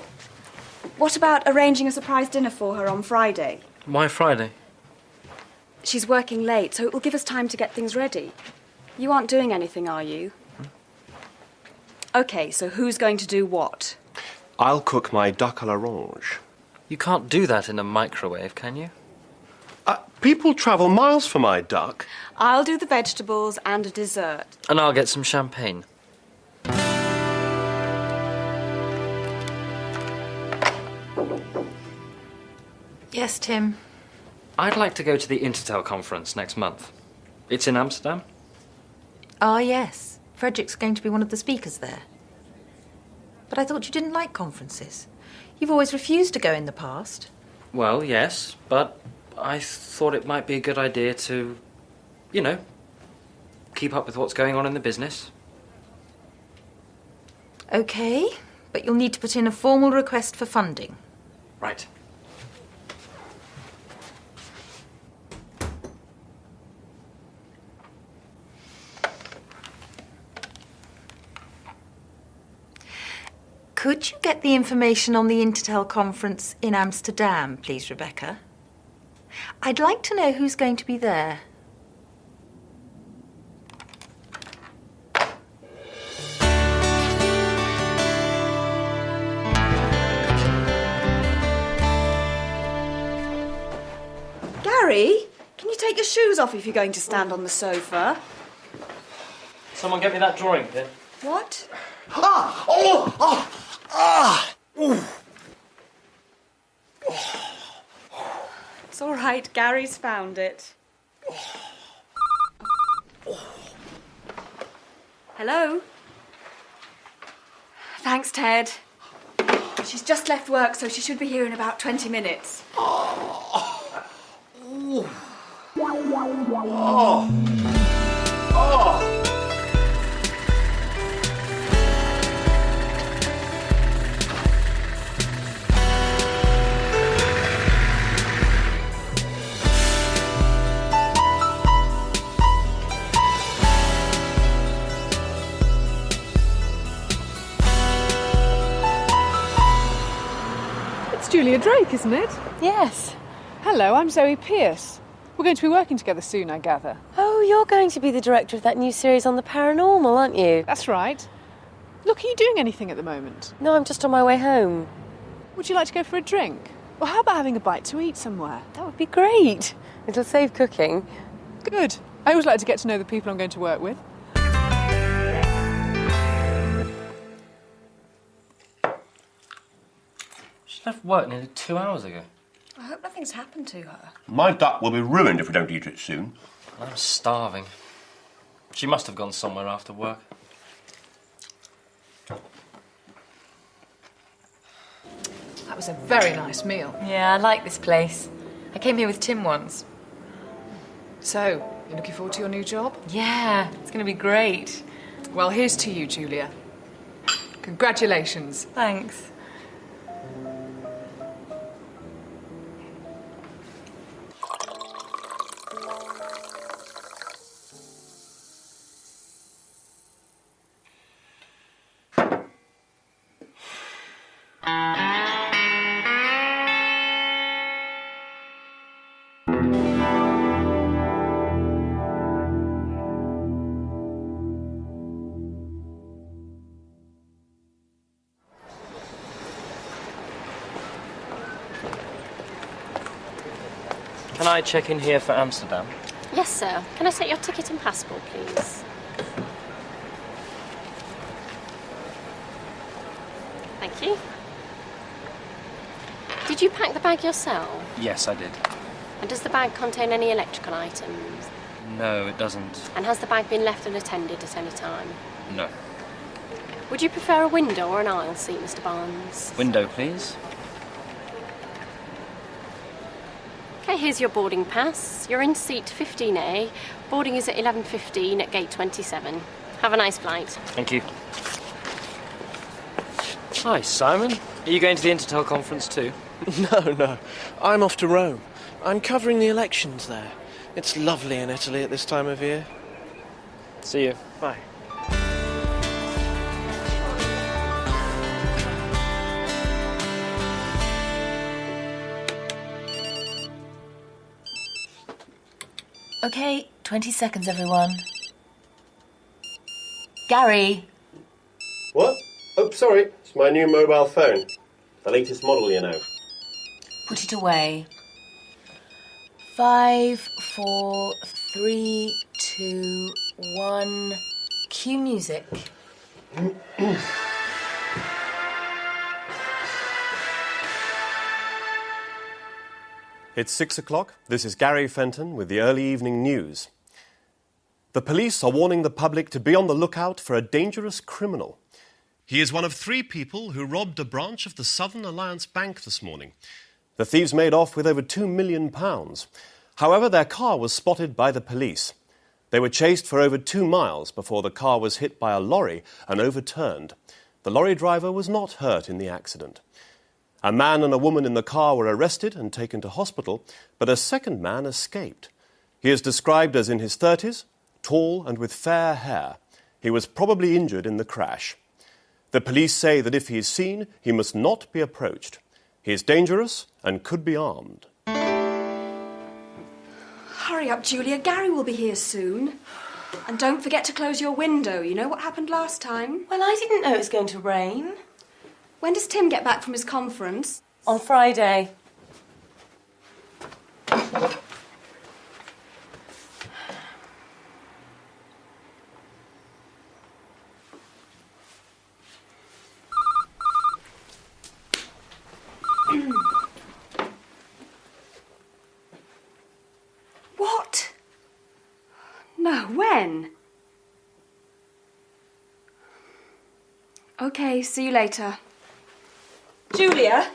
What about arranging a surprise dinner for her on Friday? Why Friday? She's working late, so it will give us time to get things ready. You aren't doing anything, are you? OK, so who's going to do what? I'll cook my duck à l'orange. You can't do that in a microwave, can you? People travel miles for my duck. I'll do the vegetables and a dessert. And I'll get some champagne. Yes, Tim? I'd like to go to the Intertel conference next month. It's in Amsterdam. Ah, yes. Frederick's going to be one of the speakers there. But I thought you didn't like conferences. You've always refused to go in the past. Well, yes, but I thought it might be a good idea to, you know, keep up with what's going on in the business. OK, but you'll need to put in a formal request for funding. Right. Could you get the information on the Intertel conference in Amsterdam, please, Rebecca? I'd like to know who's going to be there. Gary, can you take your shoes off if you're going to stand on the sofa? Someone get me that drawing pin. What? Ah! Oh! Oh! Ah! Ooh. It's all right, Gary's found it. Hello? Thanks, Ted. She's just left work, so she should be here in about 20 minutes. Oh! Oh! Julia Drake, isn't it? Yes. Hello, I'm Zoe Pierce. We're going to be working together soon, I gather. Oh, you're going to be the director of that new series on the paranormal, aren't you? That's right. Look, are you doing anything at the moment? No, I'm just on my way home. Would you like to go for a drink? Or how about having a bite to eat somewhere? That would be great. It'll save cooking. Good. I always like to get to know the people I'm going to work with. She left work nearly 2 hours ago. I hope nothing's happened to her. My duck will be ruined if we don't eat it soon. I'm starving. She must have gone somewhere after work. That was a very nice meal. Yeah, I like this place. I came here with Tim once. So, you looking forward to your new job? Yeah, it's going to be great. Well, here's to you, Julia. Congratulations. Thanks. Can I check in here for Amsterdam? Yes, sir. Can I set your ticket and passport, please? Thank you. Did you pack the bag yourself? Yes, I did. And does the bag contain any electrical items? No, it doesn't. And has the bag been left unattended at any time? No. Would you prefer a window or an aisle seat, Mr. Barnes? Window, please. Okay, here's your boarding pass. You're in seat 15A. Boarding is at 11:15 at gate 27. Have a nice flight. Thank you. Hi, Simon. Are you going to the Intertel conference too? No. I'm off to Rome. I'm covering the elections there. It's lovely in Italy at this time of year. See you. Bye. Okay, 20 seconds, everyone. Gary. What? Oh, sorry. It's my new mobile phone. The latest model, you know. Put it away. 5, 4, 3, 2, 1. Cue music. It's 6 o'clock. This is Gary Fenton with the early evening news. The police are warning the public to be on the lookout for a dangerous criminal. He is one of 3 people who robbed a branch of the Southern Alliance Bank this morning. The thieves made off with over £2 million. However, their car was spotted by the police. They were chased for over 2 miles before the car was hit by a lorry and overturned. The lorry driver was not hurt in the accident. A man and a woman in the car were arrested and taken to hospital, but a second man escaped. He is described as in his 30s, tall and with fair hair. He was probably injured in the crash. The police say that if he is seen, he must not be approached. He is dangerous and could be armed. Hurry up, Julia. Gary will be here soon. And don't forget to close your window. You know what happened last time? Well, I didn't know it was going to rain. When does Tim get back from his conference? On Friday. What? No, when? Okay, see you later. Julia,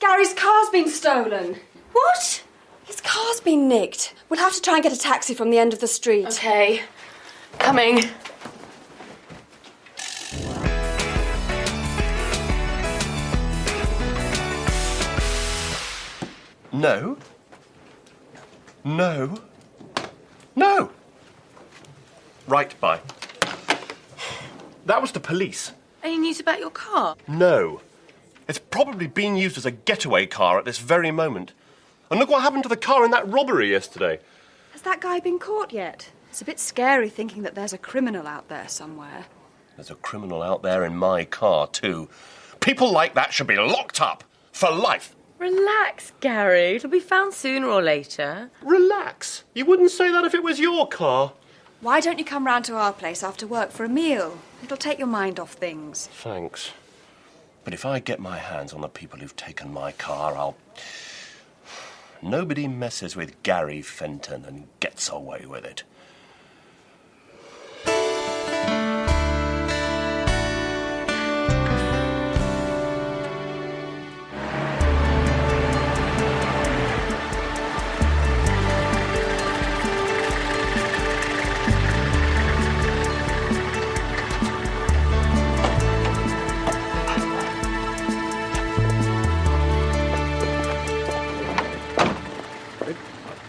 Gary's car's been stolen. What? His car's been nicked. We'll have to try and get a taxi from the end of the street. Okay. Coming. No. No. No. Right, bye. That was the police. Any news about your car? No. It's probably being used as a getaway car at this very moment. And look what happened to the car in that robbery yesterday. Has that guy been caught yet? It's a bit scary thinking that there's a criminal out there somewhere. There's a criminal out there in my car, too. People like that should be locked up for life. Relax, Gary. It'll be found sooner or later. Relax? You wouldn't say that if it was your car. Why don't you come round to our place after work for a meal? It'll take your mind off things. Thanks. But if I get my hands on the people who've taken my car, I'll... Nobody messes with Gary Fenton and gets away with it.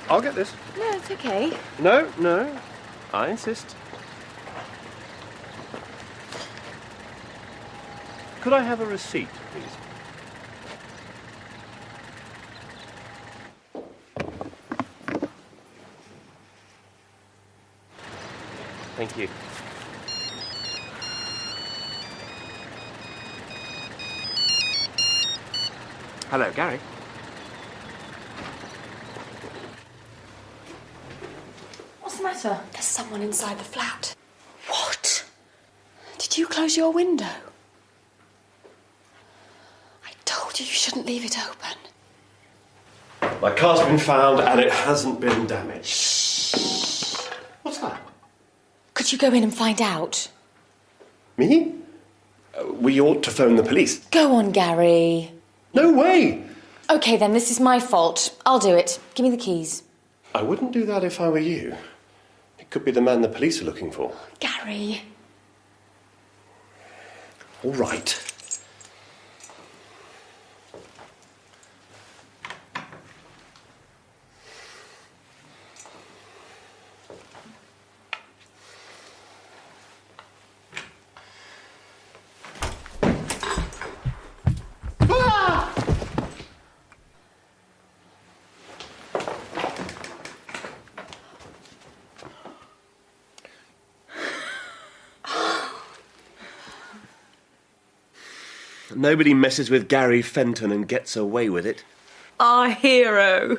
I'll get this. No, it's okay. No, no. I insist. Could I have a receipt, please? Thank you. Hello, Gary. What's the matter? There's someone inside the flat. What? Did you close your window? I told you you shouldn't leave it open. My car's been found and it hasn't been damaged. Shh. What's that? Could you go in and find out? Me? We ought to phone the police. Go on, Gary. No way! OK, then, this is my fault. I'll do it. Give me the keys. I wouldn't do that if I were you. It could be the man the police are looking for. Gary. All right. Nobody messes with Gary Fenton and gets away with it. Our hero.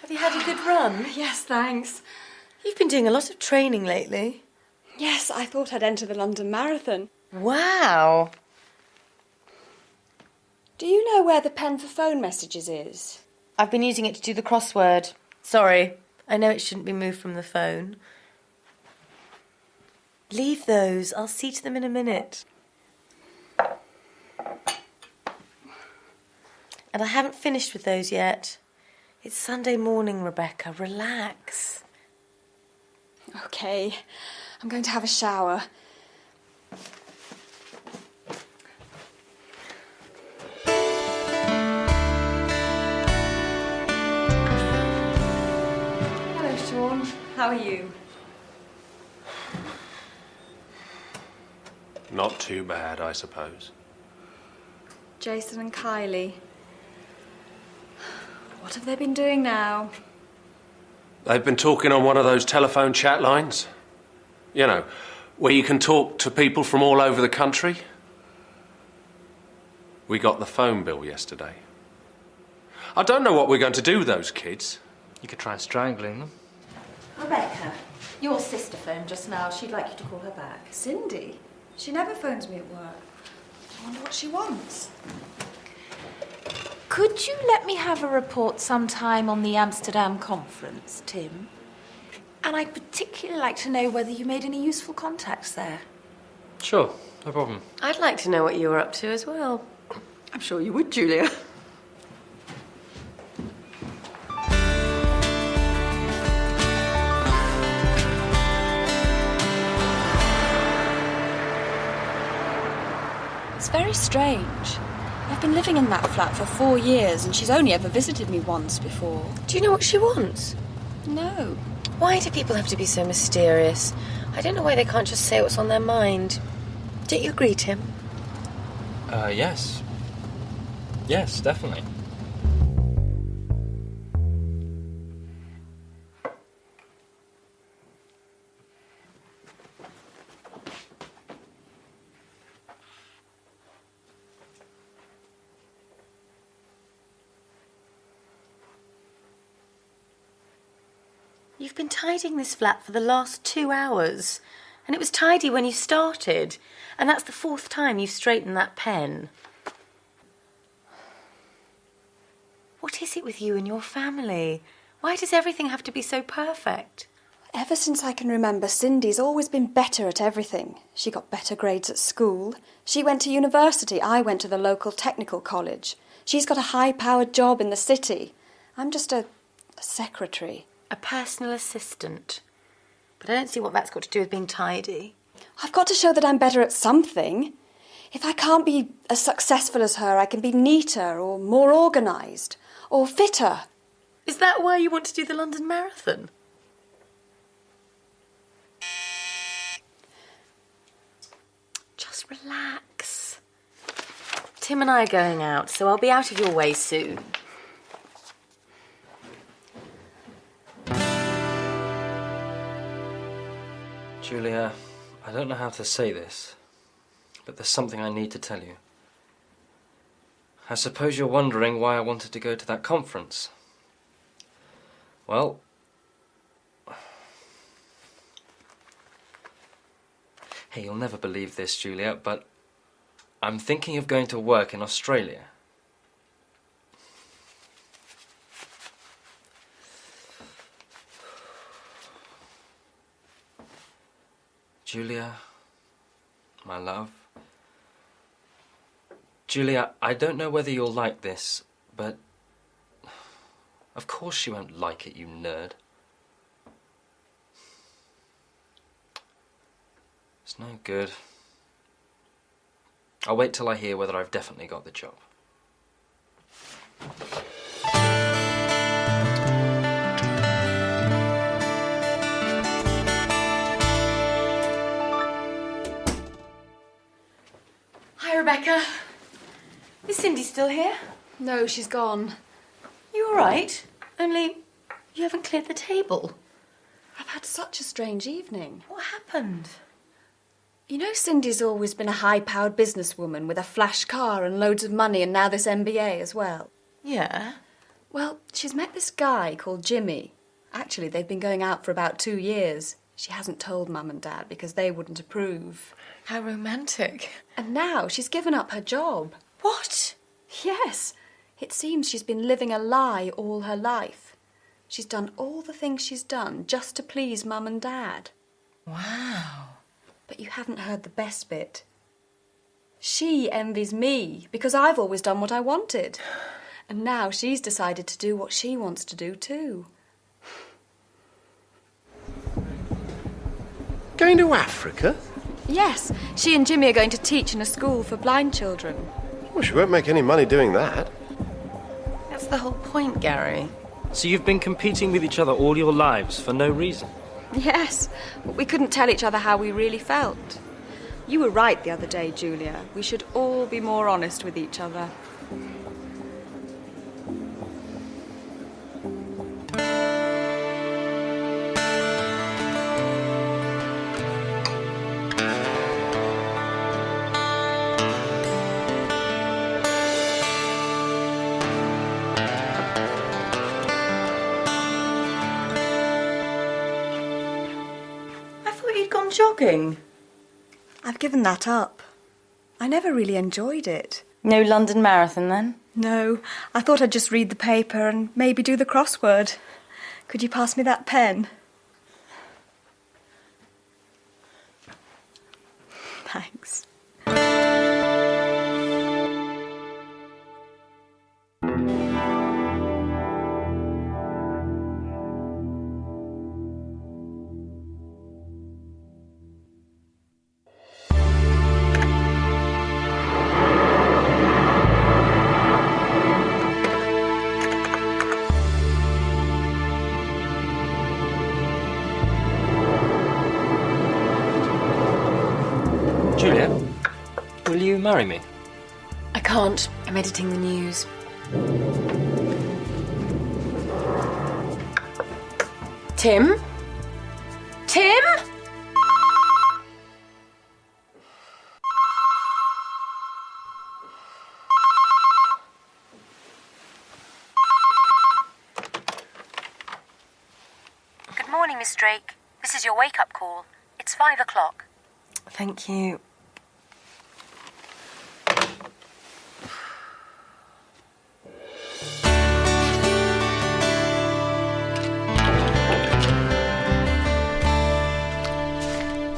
Have you had a good run? Yes, thanks. You've been doing a lot of training lately. Yes, I thought I'd enter the London Marathon. Wow. Do you know where the pen for phone messages is? I've been using it to do the crossword. Sorry, I know it shouldn't be moved from the phone. Leave those. I'll see to them in a minute. And I haven't finished with those yet. It's Sunday morning, Rebecca. Relax. OK. I'm going to have a shower. Hello, Sean. How are you? Not too bad, I suppose. Jason and Kylie. What have they been doing now? They've been talking on one of those telephone chat lines. You know, where you can talk to people from all over the country. We got the phone bill yesterday. I don't know what we're going to do with those kids. You could try strangling them. Rebecca, your sister phoned just now. She'd like you to call her back. Cindy? She never phones me at work. I wonder what she wants. Could you let me have a report sometime on the Amsterdam conference, Tim? And I'd particularly like to know whether you made any useful contacts there. Sure, no problem. I'd like to know what you were up to as well. I'm sure you would, Julia. It's very strange. I've been living in that flat for 4 years and she's only ever visited me once before. Do you know what she wants? No. Why do people have to be so mysterious? I don't know why they can't just say what's on their mind. Don't you agree, Tim? Yes. Yes, definitely. You've been tidying this flat for the last 2 hours. And it was tidy when you started. And that's the 4th time you've straightened that pen. What is it with you and your family? Why does everything have to be so perfect? Ever since I can remember, Cindy's always been better at everything. She got better grades at school. She went to university. I went to the local technical college. She's got a high-powered job in the city. I'm just a secretary. A personal assistant. But I don't see what that's got to do with being tidy. I've got to show that I'm better at something. If I can't be as successful as her, I can be neater or more organised or fitter. Is that why you want to do the London Marathon? Just relax. Tim and I are going out, so I'll be out of your way soon. Julia, I don't know how to say this, but there's something I need to tell you. I suppose you're wondering why I wanted to go to that conference. Well, hey, you'll never believe this, Julia, but I'm thinking of going to work in Australia. Julia, my love. Julia, I don't know whether you'll like this, but of course she won't like it, you nerd. It's no good. I'll wait till I hear whether I've definitely got the job. Hi, Rebecca. Is Cindy still here? No, she's gone. You all right? Only you haven't cleared the table. I've had such a strange evening. What happened? You know, Cindy's always been a high-powered businesswoman with a flash car and loads of money and now this MBA as well. Yeah? Well, she's met this guy called Jimmy. Actually, they've been going out for about 2 years. She hasn't told Mum and Dad because they wouldn't approve. How romantic. And now she's given up her job. What? Yes. It seems she's been living a lie all her life. She's done all the things she's done just to please Mum and Dad. Wow. But you haven't heard the best bit. She envies me because I've always done what I wanted. And now she's decided to do what she wants to do too. Going to Africa? Yes, she and Jimmy are going to teach in a school for blind children. Well, she won't make any money doing that. That's the whole point, Gary. So you've been competing with each other all your lives for no reason? Yes, but we couldn't tell each other how we really felt. You were right the other day, Julia. We should all be more honest with each other. Jogging? I've given that up. I never really enjoyed it. No London Marathon, then? No, I thought I'd just read the paper and maybe do the crossword. Could you pass me that pen? Thanks. Julia, will you marry me? I can't. I'm editing the news. Tim? Tim? Good morning, Miss Drake. This is your wake-up call. It's 5 o'clock. Thank you.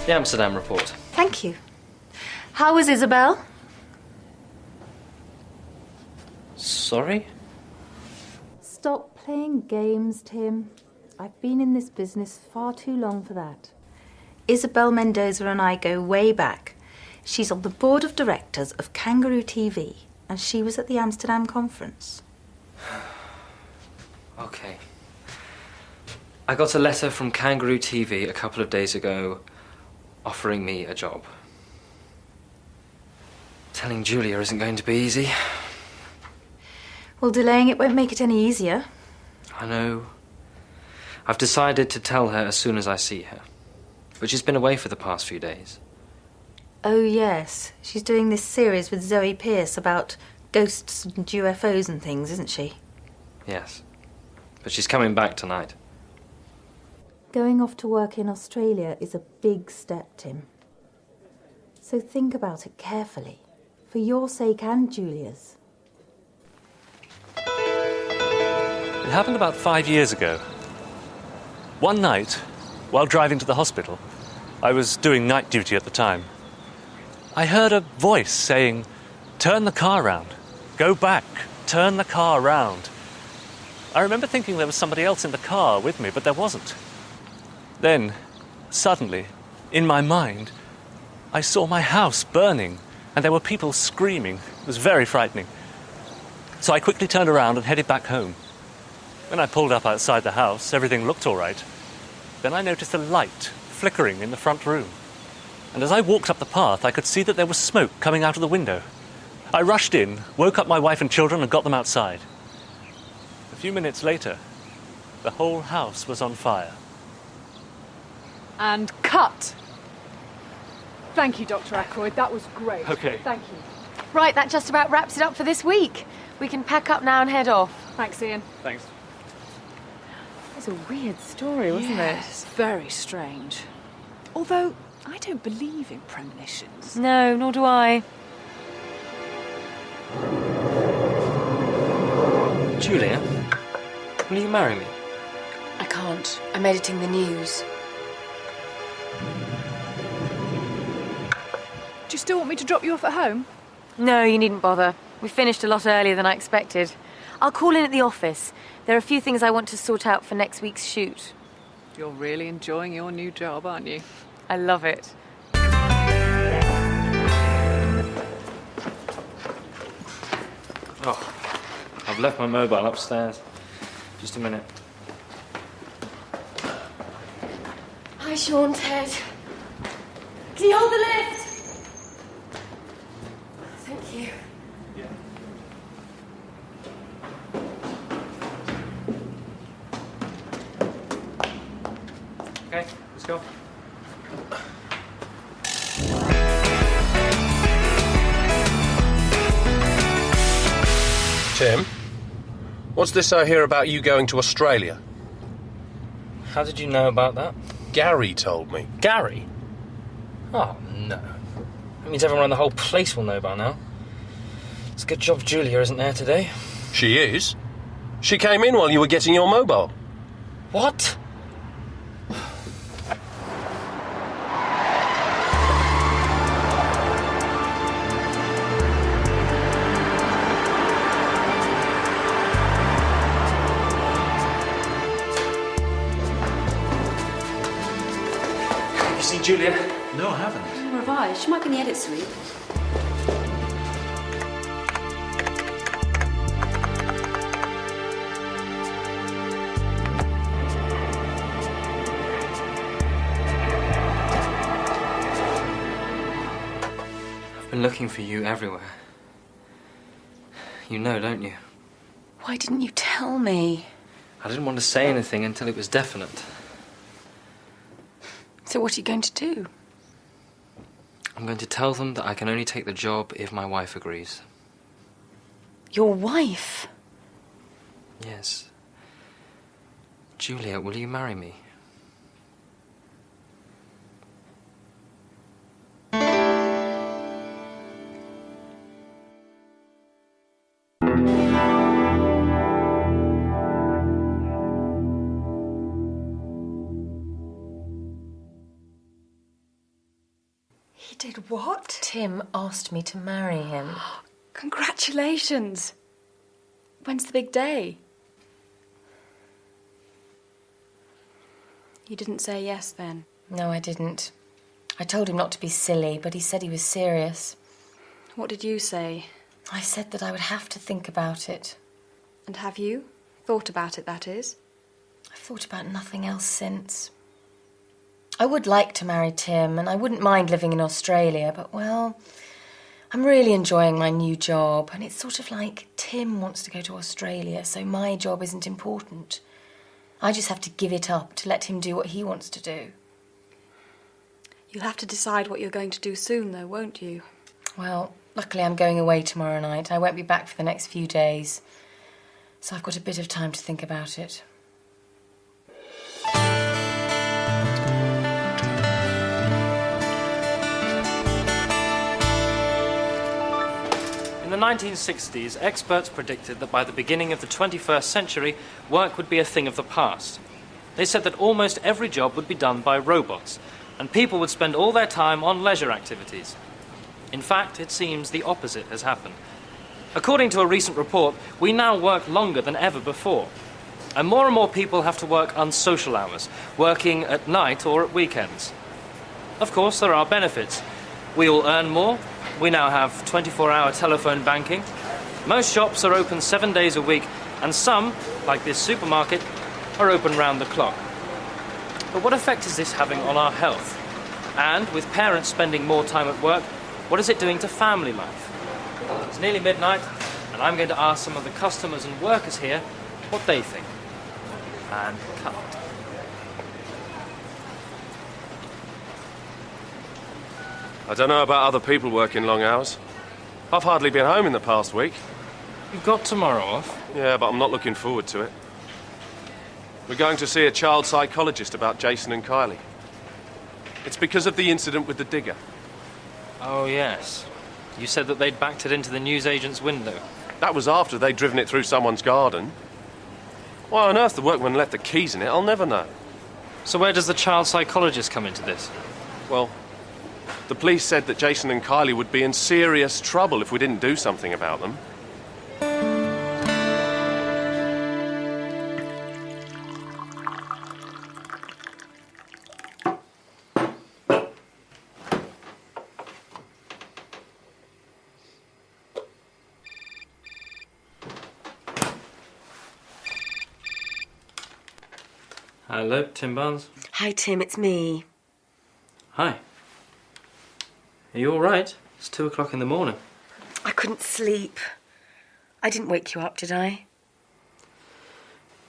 The Amsterdam report. Thank you. How was Isabel? Sorry? Stop playing games, Tim. I've been in this business far too long for that. Isabel Mendoza and I go way back. She's on the board of directors of Kangaroo TV, and she was at the Amsterdam conference. Okay. I got a letter from Kangaroo TV a couple of days ago offering me a job. Telling Julia isn't going to be easy. Well, delaying it won't make it any easier. I know. I've decided to tell her as soon as I see her. But she's been away for the past few days. Oh, yes. She's doing this series with Zoe Pierce about ghosts and UFOs and things, isn't she? Yes. But she's coming back tonight. Going off to work in Australia is a big step, Tim. So think about it carefully, for your sake and Julia's. It happened about 5 years ago. One night, while driving to the hospital, I was doing night duty at the time, I heard a voice saying, "Turn the car round. Go back. Turn the car round." I remember thinking there was somebody else in the car with me, but there wasn't. Then, suddenly, in my mind, I saw my house burning, and there were people screaming. It was very frightening. So I quickly turned around and headed back home. When I pulled up outside the house, everything looked all right. Then I noticed a light flickering in the front room. And as I walked up the path, I could see that there was smoke coming out of the window. I rushed in, woke up my wife and children, and got them outside. A few minutes later, the whole house was on fire. And cut. Thank you, Dr. Ackroyd. That was great. Okay. Thank you. Right, that just about wraps it up for this week. We can pack up now and head off. Thanks, Ian. Thanks. It was a weird story, wasn't it? Yes, very strange. Although, I don't believe in premonitions. No, nor do I. Julia, will you marry me? I can't. I'm editing the news. Do you still want me to drop you off at home? No, you needn't bother. We finished a lot earlier than I expected. I'll call in at the office. There are a few things I want to sort out for next week's shoot. You're really enjoying your new job, aren't you? I love it. Oh, I've left my mobile upstairs. Just a minute. Hi, Sean, Ted. Can you hold the lift? Thank you. Okay, let's go. Tim, what's this I hear about you going to Australia? How did you know about that? Gary told me. Gary? Oh, no. That means everyone around the whole place will know by now. It's a good job Julia isn't there today. She is. She came in while you were getting your mobile. What? You seen Julia? No, I haven't. Nor have I. She might be in the edit suite. I've been looking for you everywhere. You know, don't you? Why didn't you tell me? I didn't want to say anything until it was definite. So what are you going to do? I'm going to tell them that I can only take the job if my wife agrees. Your wife? Yes. Julia, will you marry me? He did what? Tim asked me to marry him. Congratulations. When's the big day? You didn't say yes then? No, I didn't. I told him not to be silly, but he said he was serious. What did you say? I said that I would have to think about it. And have you? Thought about it, that is? I've thought about nothing else since. I would like to marry Tim, and I wouldn't mind living in Australia, but, well, I'm really enjoying my new job, and it's sort of like Tim wants to go to Australia, so my job isn't important. I just have to give it up to let him do what he wants to do. You'll have to decide what you're going to do soon, though, won't you? Well, luckily I'm going away tomorrow night. I won't be back for the next few days, so I've got a bit of time to think about it. In the 1960s, experts predicted that by the beginning of the 21st century, work would be a thing of the past. They said that almost every job would be done by robots, and people would spend all their time on leisure activities. In fact, it seems the opposite has happened. According to a recent report, we now work longer than ever before. And more people have to work unsocial hours, working at night or at weekends. Of course, there are benefits. We all earn more. We now have 24-hour telephone banking. Most shops are open 7 days a week, and some, like this supermarket, are open round the clock. But what effect is this having on our health? And with parents spending more time at work, what is it doing to family life? It's nearly midnight, and I'm going to ask some of the customers and workers here what they think. And cut. I don't know about other people working long hours. I've hardly been home in the past week. You've got tomorrow off? Yeah, but I'm not looking forward to it. We're going to see a child psychologist about Jason and Kylie. It's because of the incident with the digger. Oh, yes. You said that they'd backed it into the newsagent's window. That was after they'd driven it through someone's garden. Why on earth the workman left the keys in it, I'll never know. So where does the child psychologist come into this? Well, the police said that Jason and Kylie would be in serious trouble if we didn't do something about them. Hello, Tim Barnes. Hi, Tim, it's me. Hi. Are you all right? It's 2 o'clock in the morning. I couldn't sleep. I didn't wake you up, did I?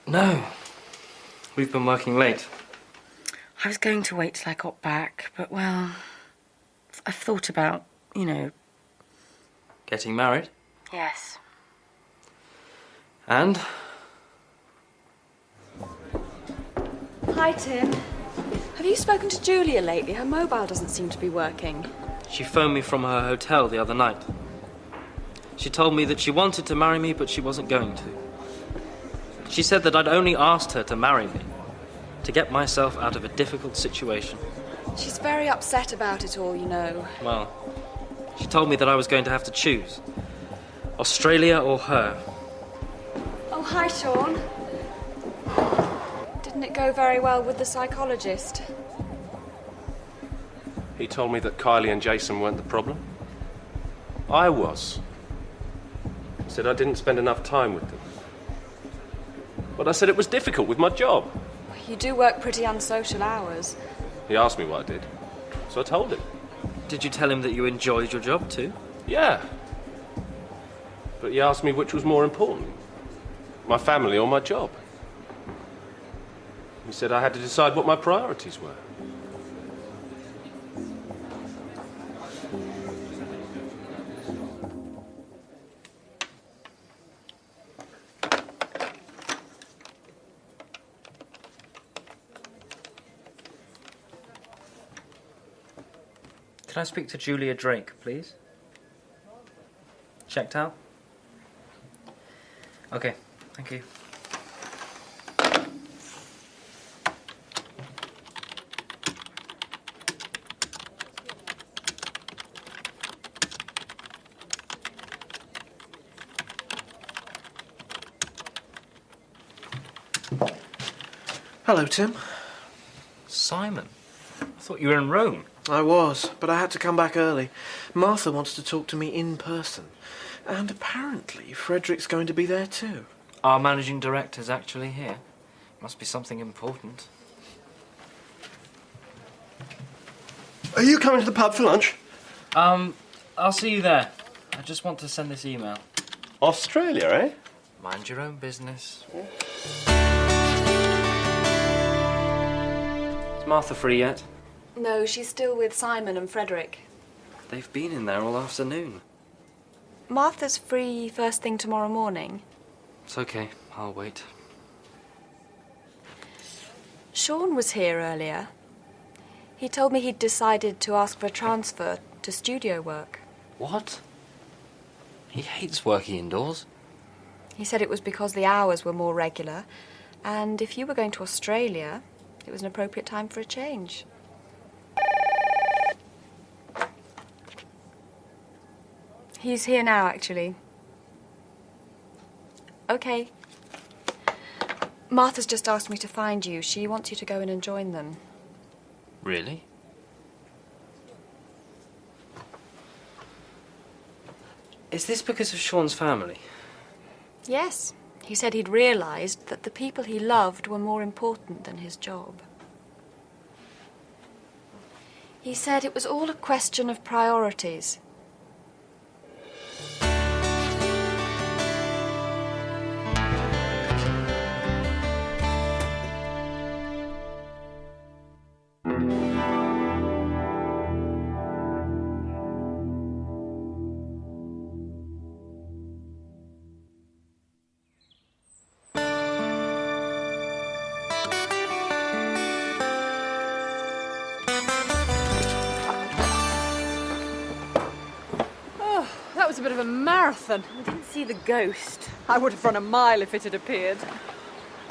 No. We've been working late. I was going to wait till I got back, but, well, I've thought about, you know... Getting married? Yes. And? Hi, Tim. Have you spoken to Julia lately? Her mobile doesn't seem to be working. She phoned me from her hotel the other night. She told me that she wanted to marry me, but she wasn't going to. She said that I'd only asked her to marry me, to get myself out of a difficult situation. She's very upset about it all, you know. Well, she told me that I was going to have to choose. Australia or her. Oh, hi, Sean. Didn't it go very well with the psychologist? He told me that Kylie and Jason weren't the problem. I was. He said I didn't spend enough time with them. But I said it was difficult with my job. You do work pretty unsocial hours. He asked me what I did, so I told him. Did you tell him that you enjoyed your job too? Yeah. But he asked me which was more important, my family or my job. He said I had to decide what my priorities were. Can I speak to Julia Drake, please? Checked out? Okay, thank you. Hello, Tim. Simon, I thought you were in Rome. I was, but I had to come back early. Martha wants to talk to me in person. And apparently Frederick's going to be there too. Our managing director's actually here. Must be something important. Are you coming to the pub for lunch? I'll see you there. I just want to send this email. Australia, eh? Mind your own business. Is Martha free yet? No, she's still with Simon and Frederick. They've been in there all afternoon. Martha's free first thing tomorrow morning. It's okay. I'll wait. Sean was here earlier. He told me he'd decided to ask for a transfer to studio work. What? He hates working indoors. He said it was because the hours were more regular, and if you were going to Australia, it was an appropriate time for a change. He's here now, actually. Okay. Martha's just asked me to find you. She wants you to go in and join them. Really? Is this because of Sean's family? Yes. He said he'd realised that the people he loved were more important than his job. He said it was all a question of priorities. That was a bit of a marathon. I didn't see the ghost. I would have run a mile if it had appeared.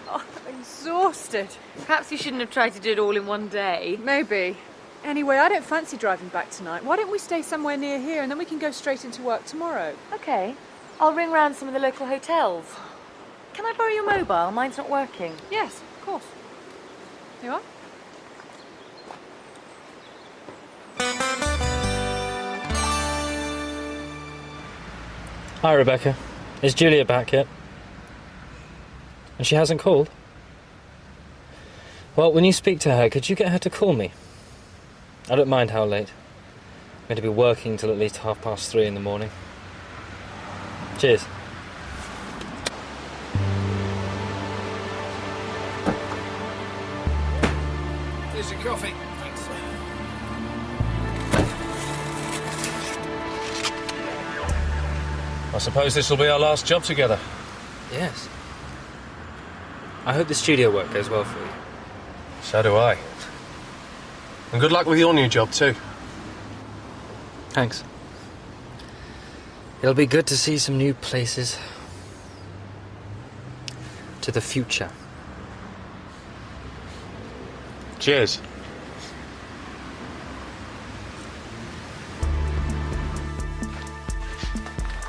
Oh, I'm exhausted. Perhaps you shouldn't have tried to do it all in one day. Maybe. Anyway, I don't fancy driving back tonight. Why don't we stay somewhere near here and then we can go straight into work tomorrow? Okay. I'll ring round some of the local hotels. Can I borrow your mobile? Mine's not working. Yes, of course. Here you are. Hi, Rebecca. Is Julia back yet? And she hasn't called? Well, when you speak to her, could you get her to call me? I don't mind how late. I'm going to be working till at least 3:30 in the morning. Cheers. Here's your coffee. Thanks. I suppose this will be our last job together. Yes. I hope the studio work goes well for you. So do I. And good luck with your new job, too. Thanks. It'll be good to see some new places. To the future. Cheers.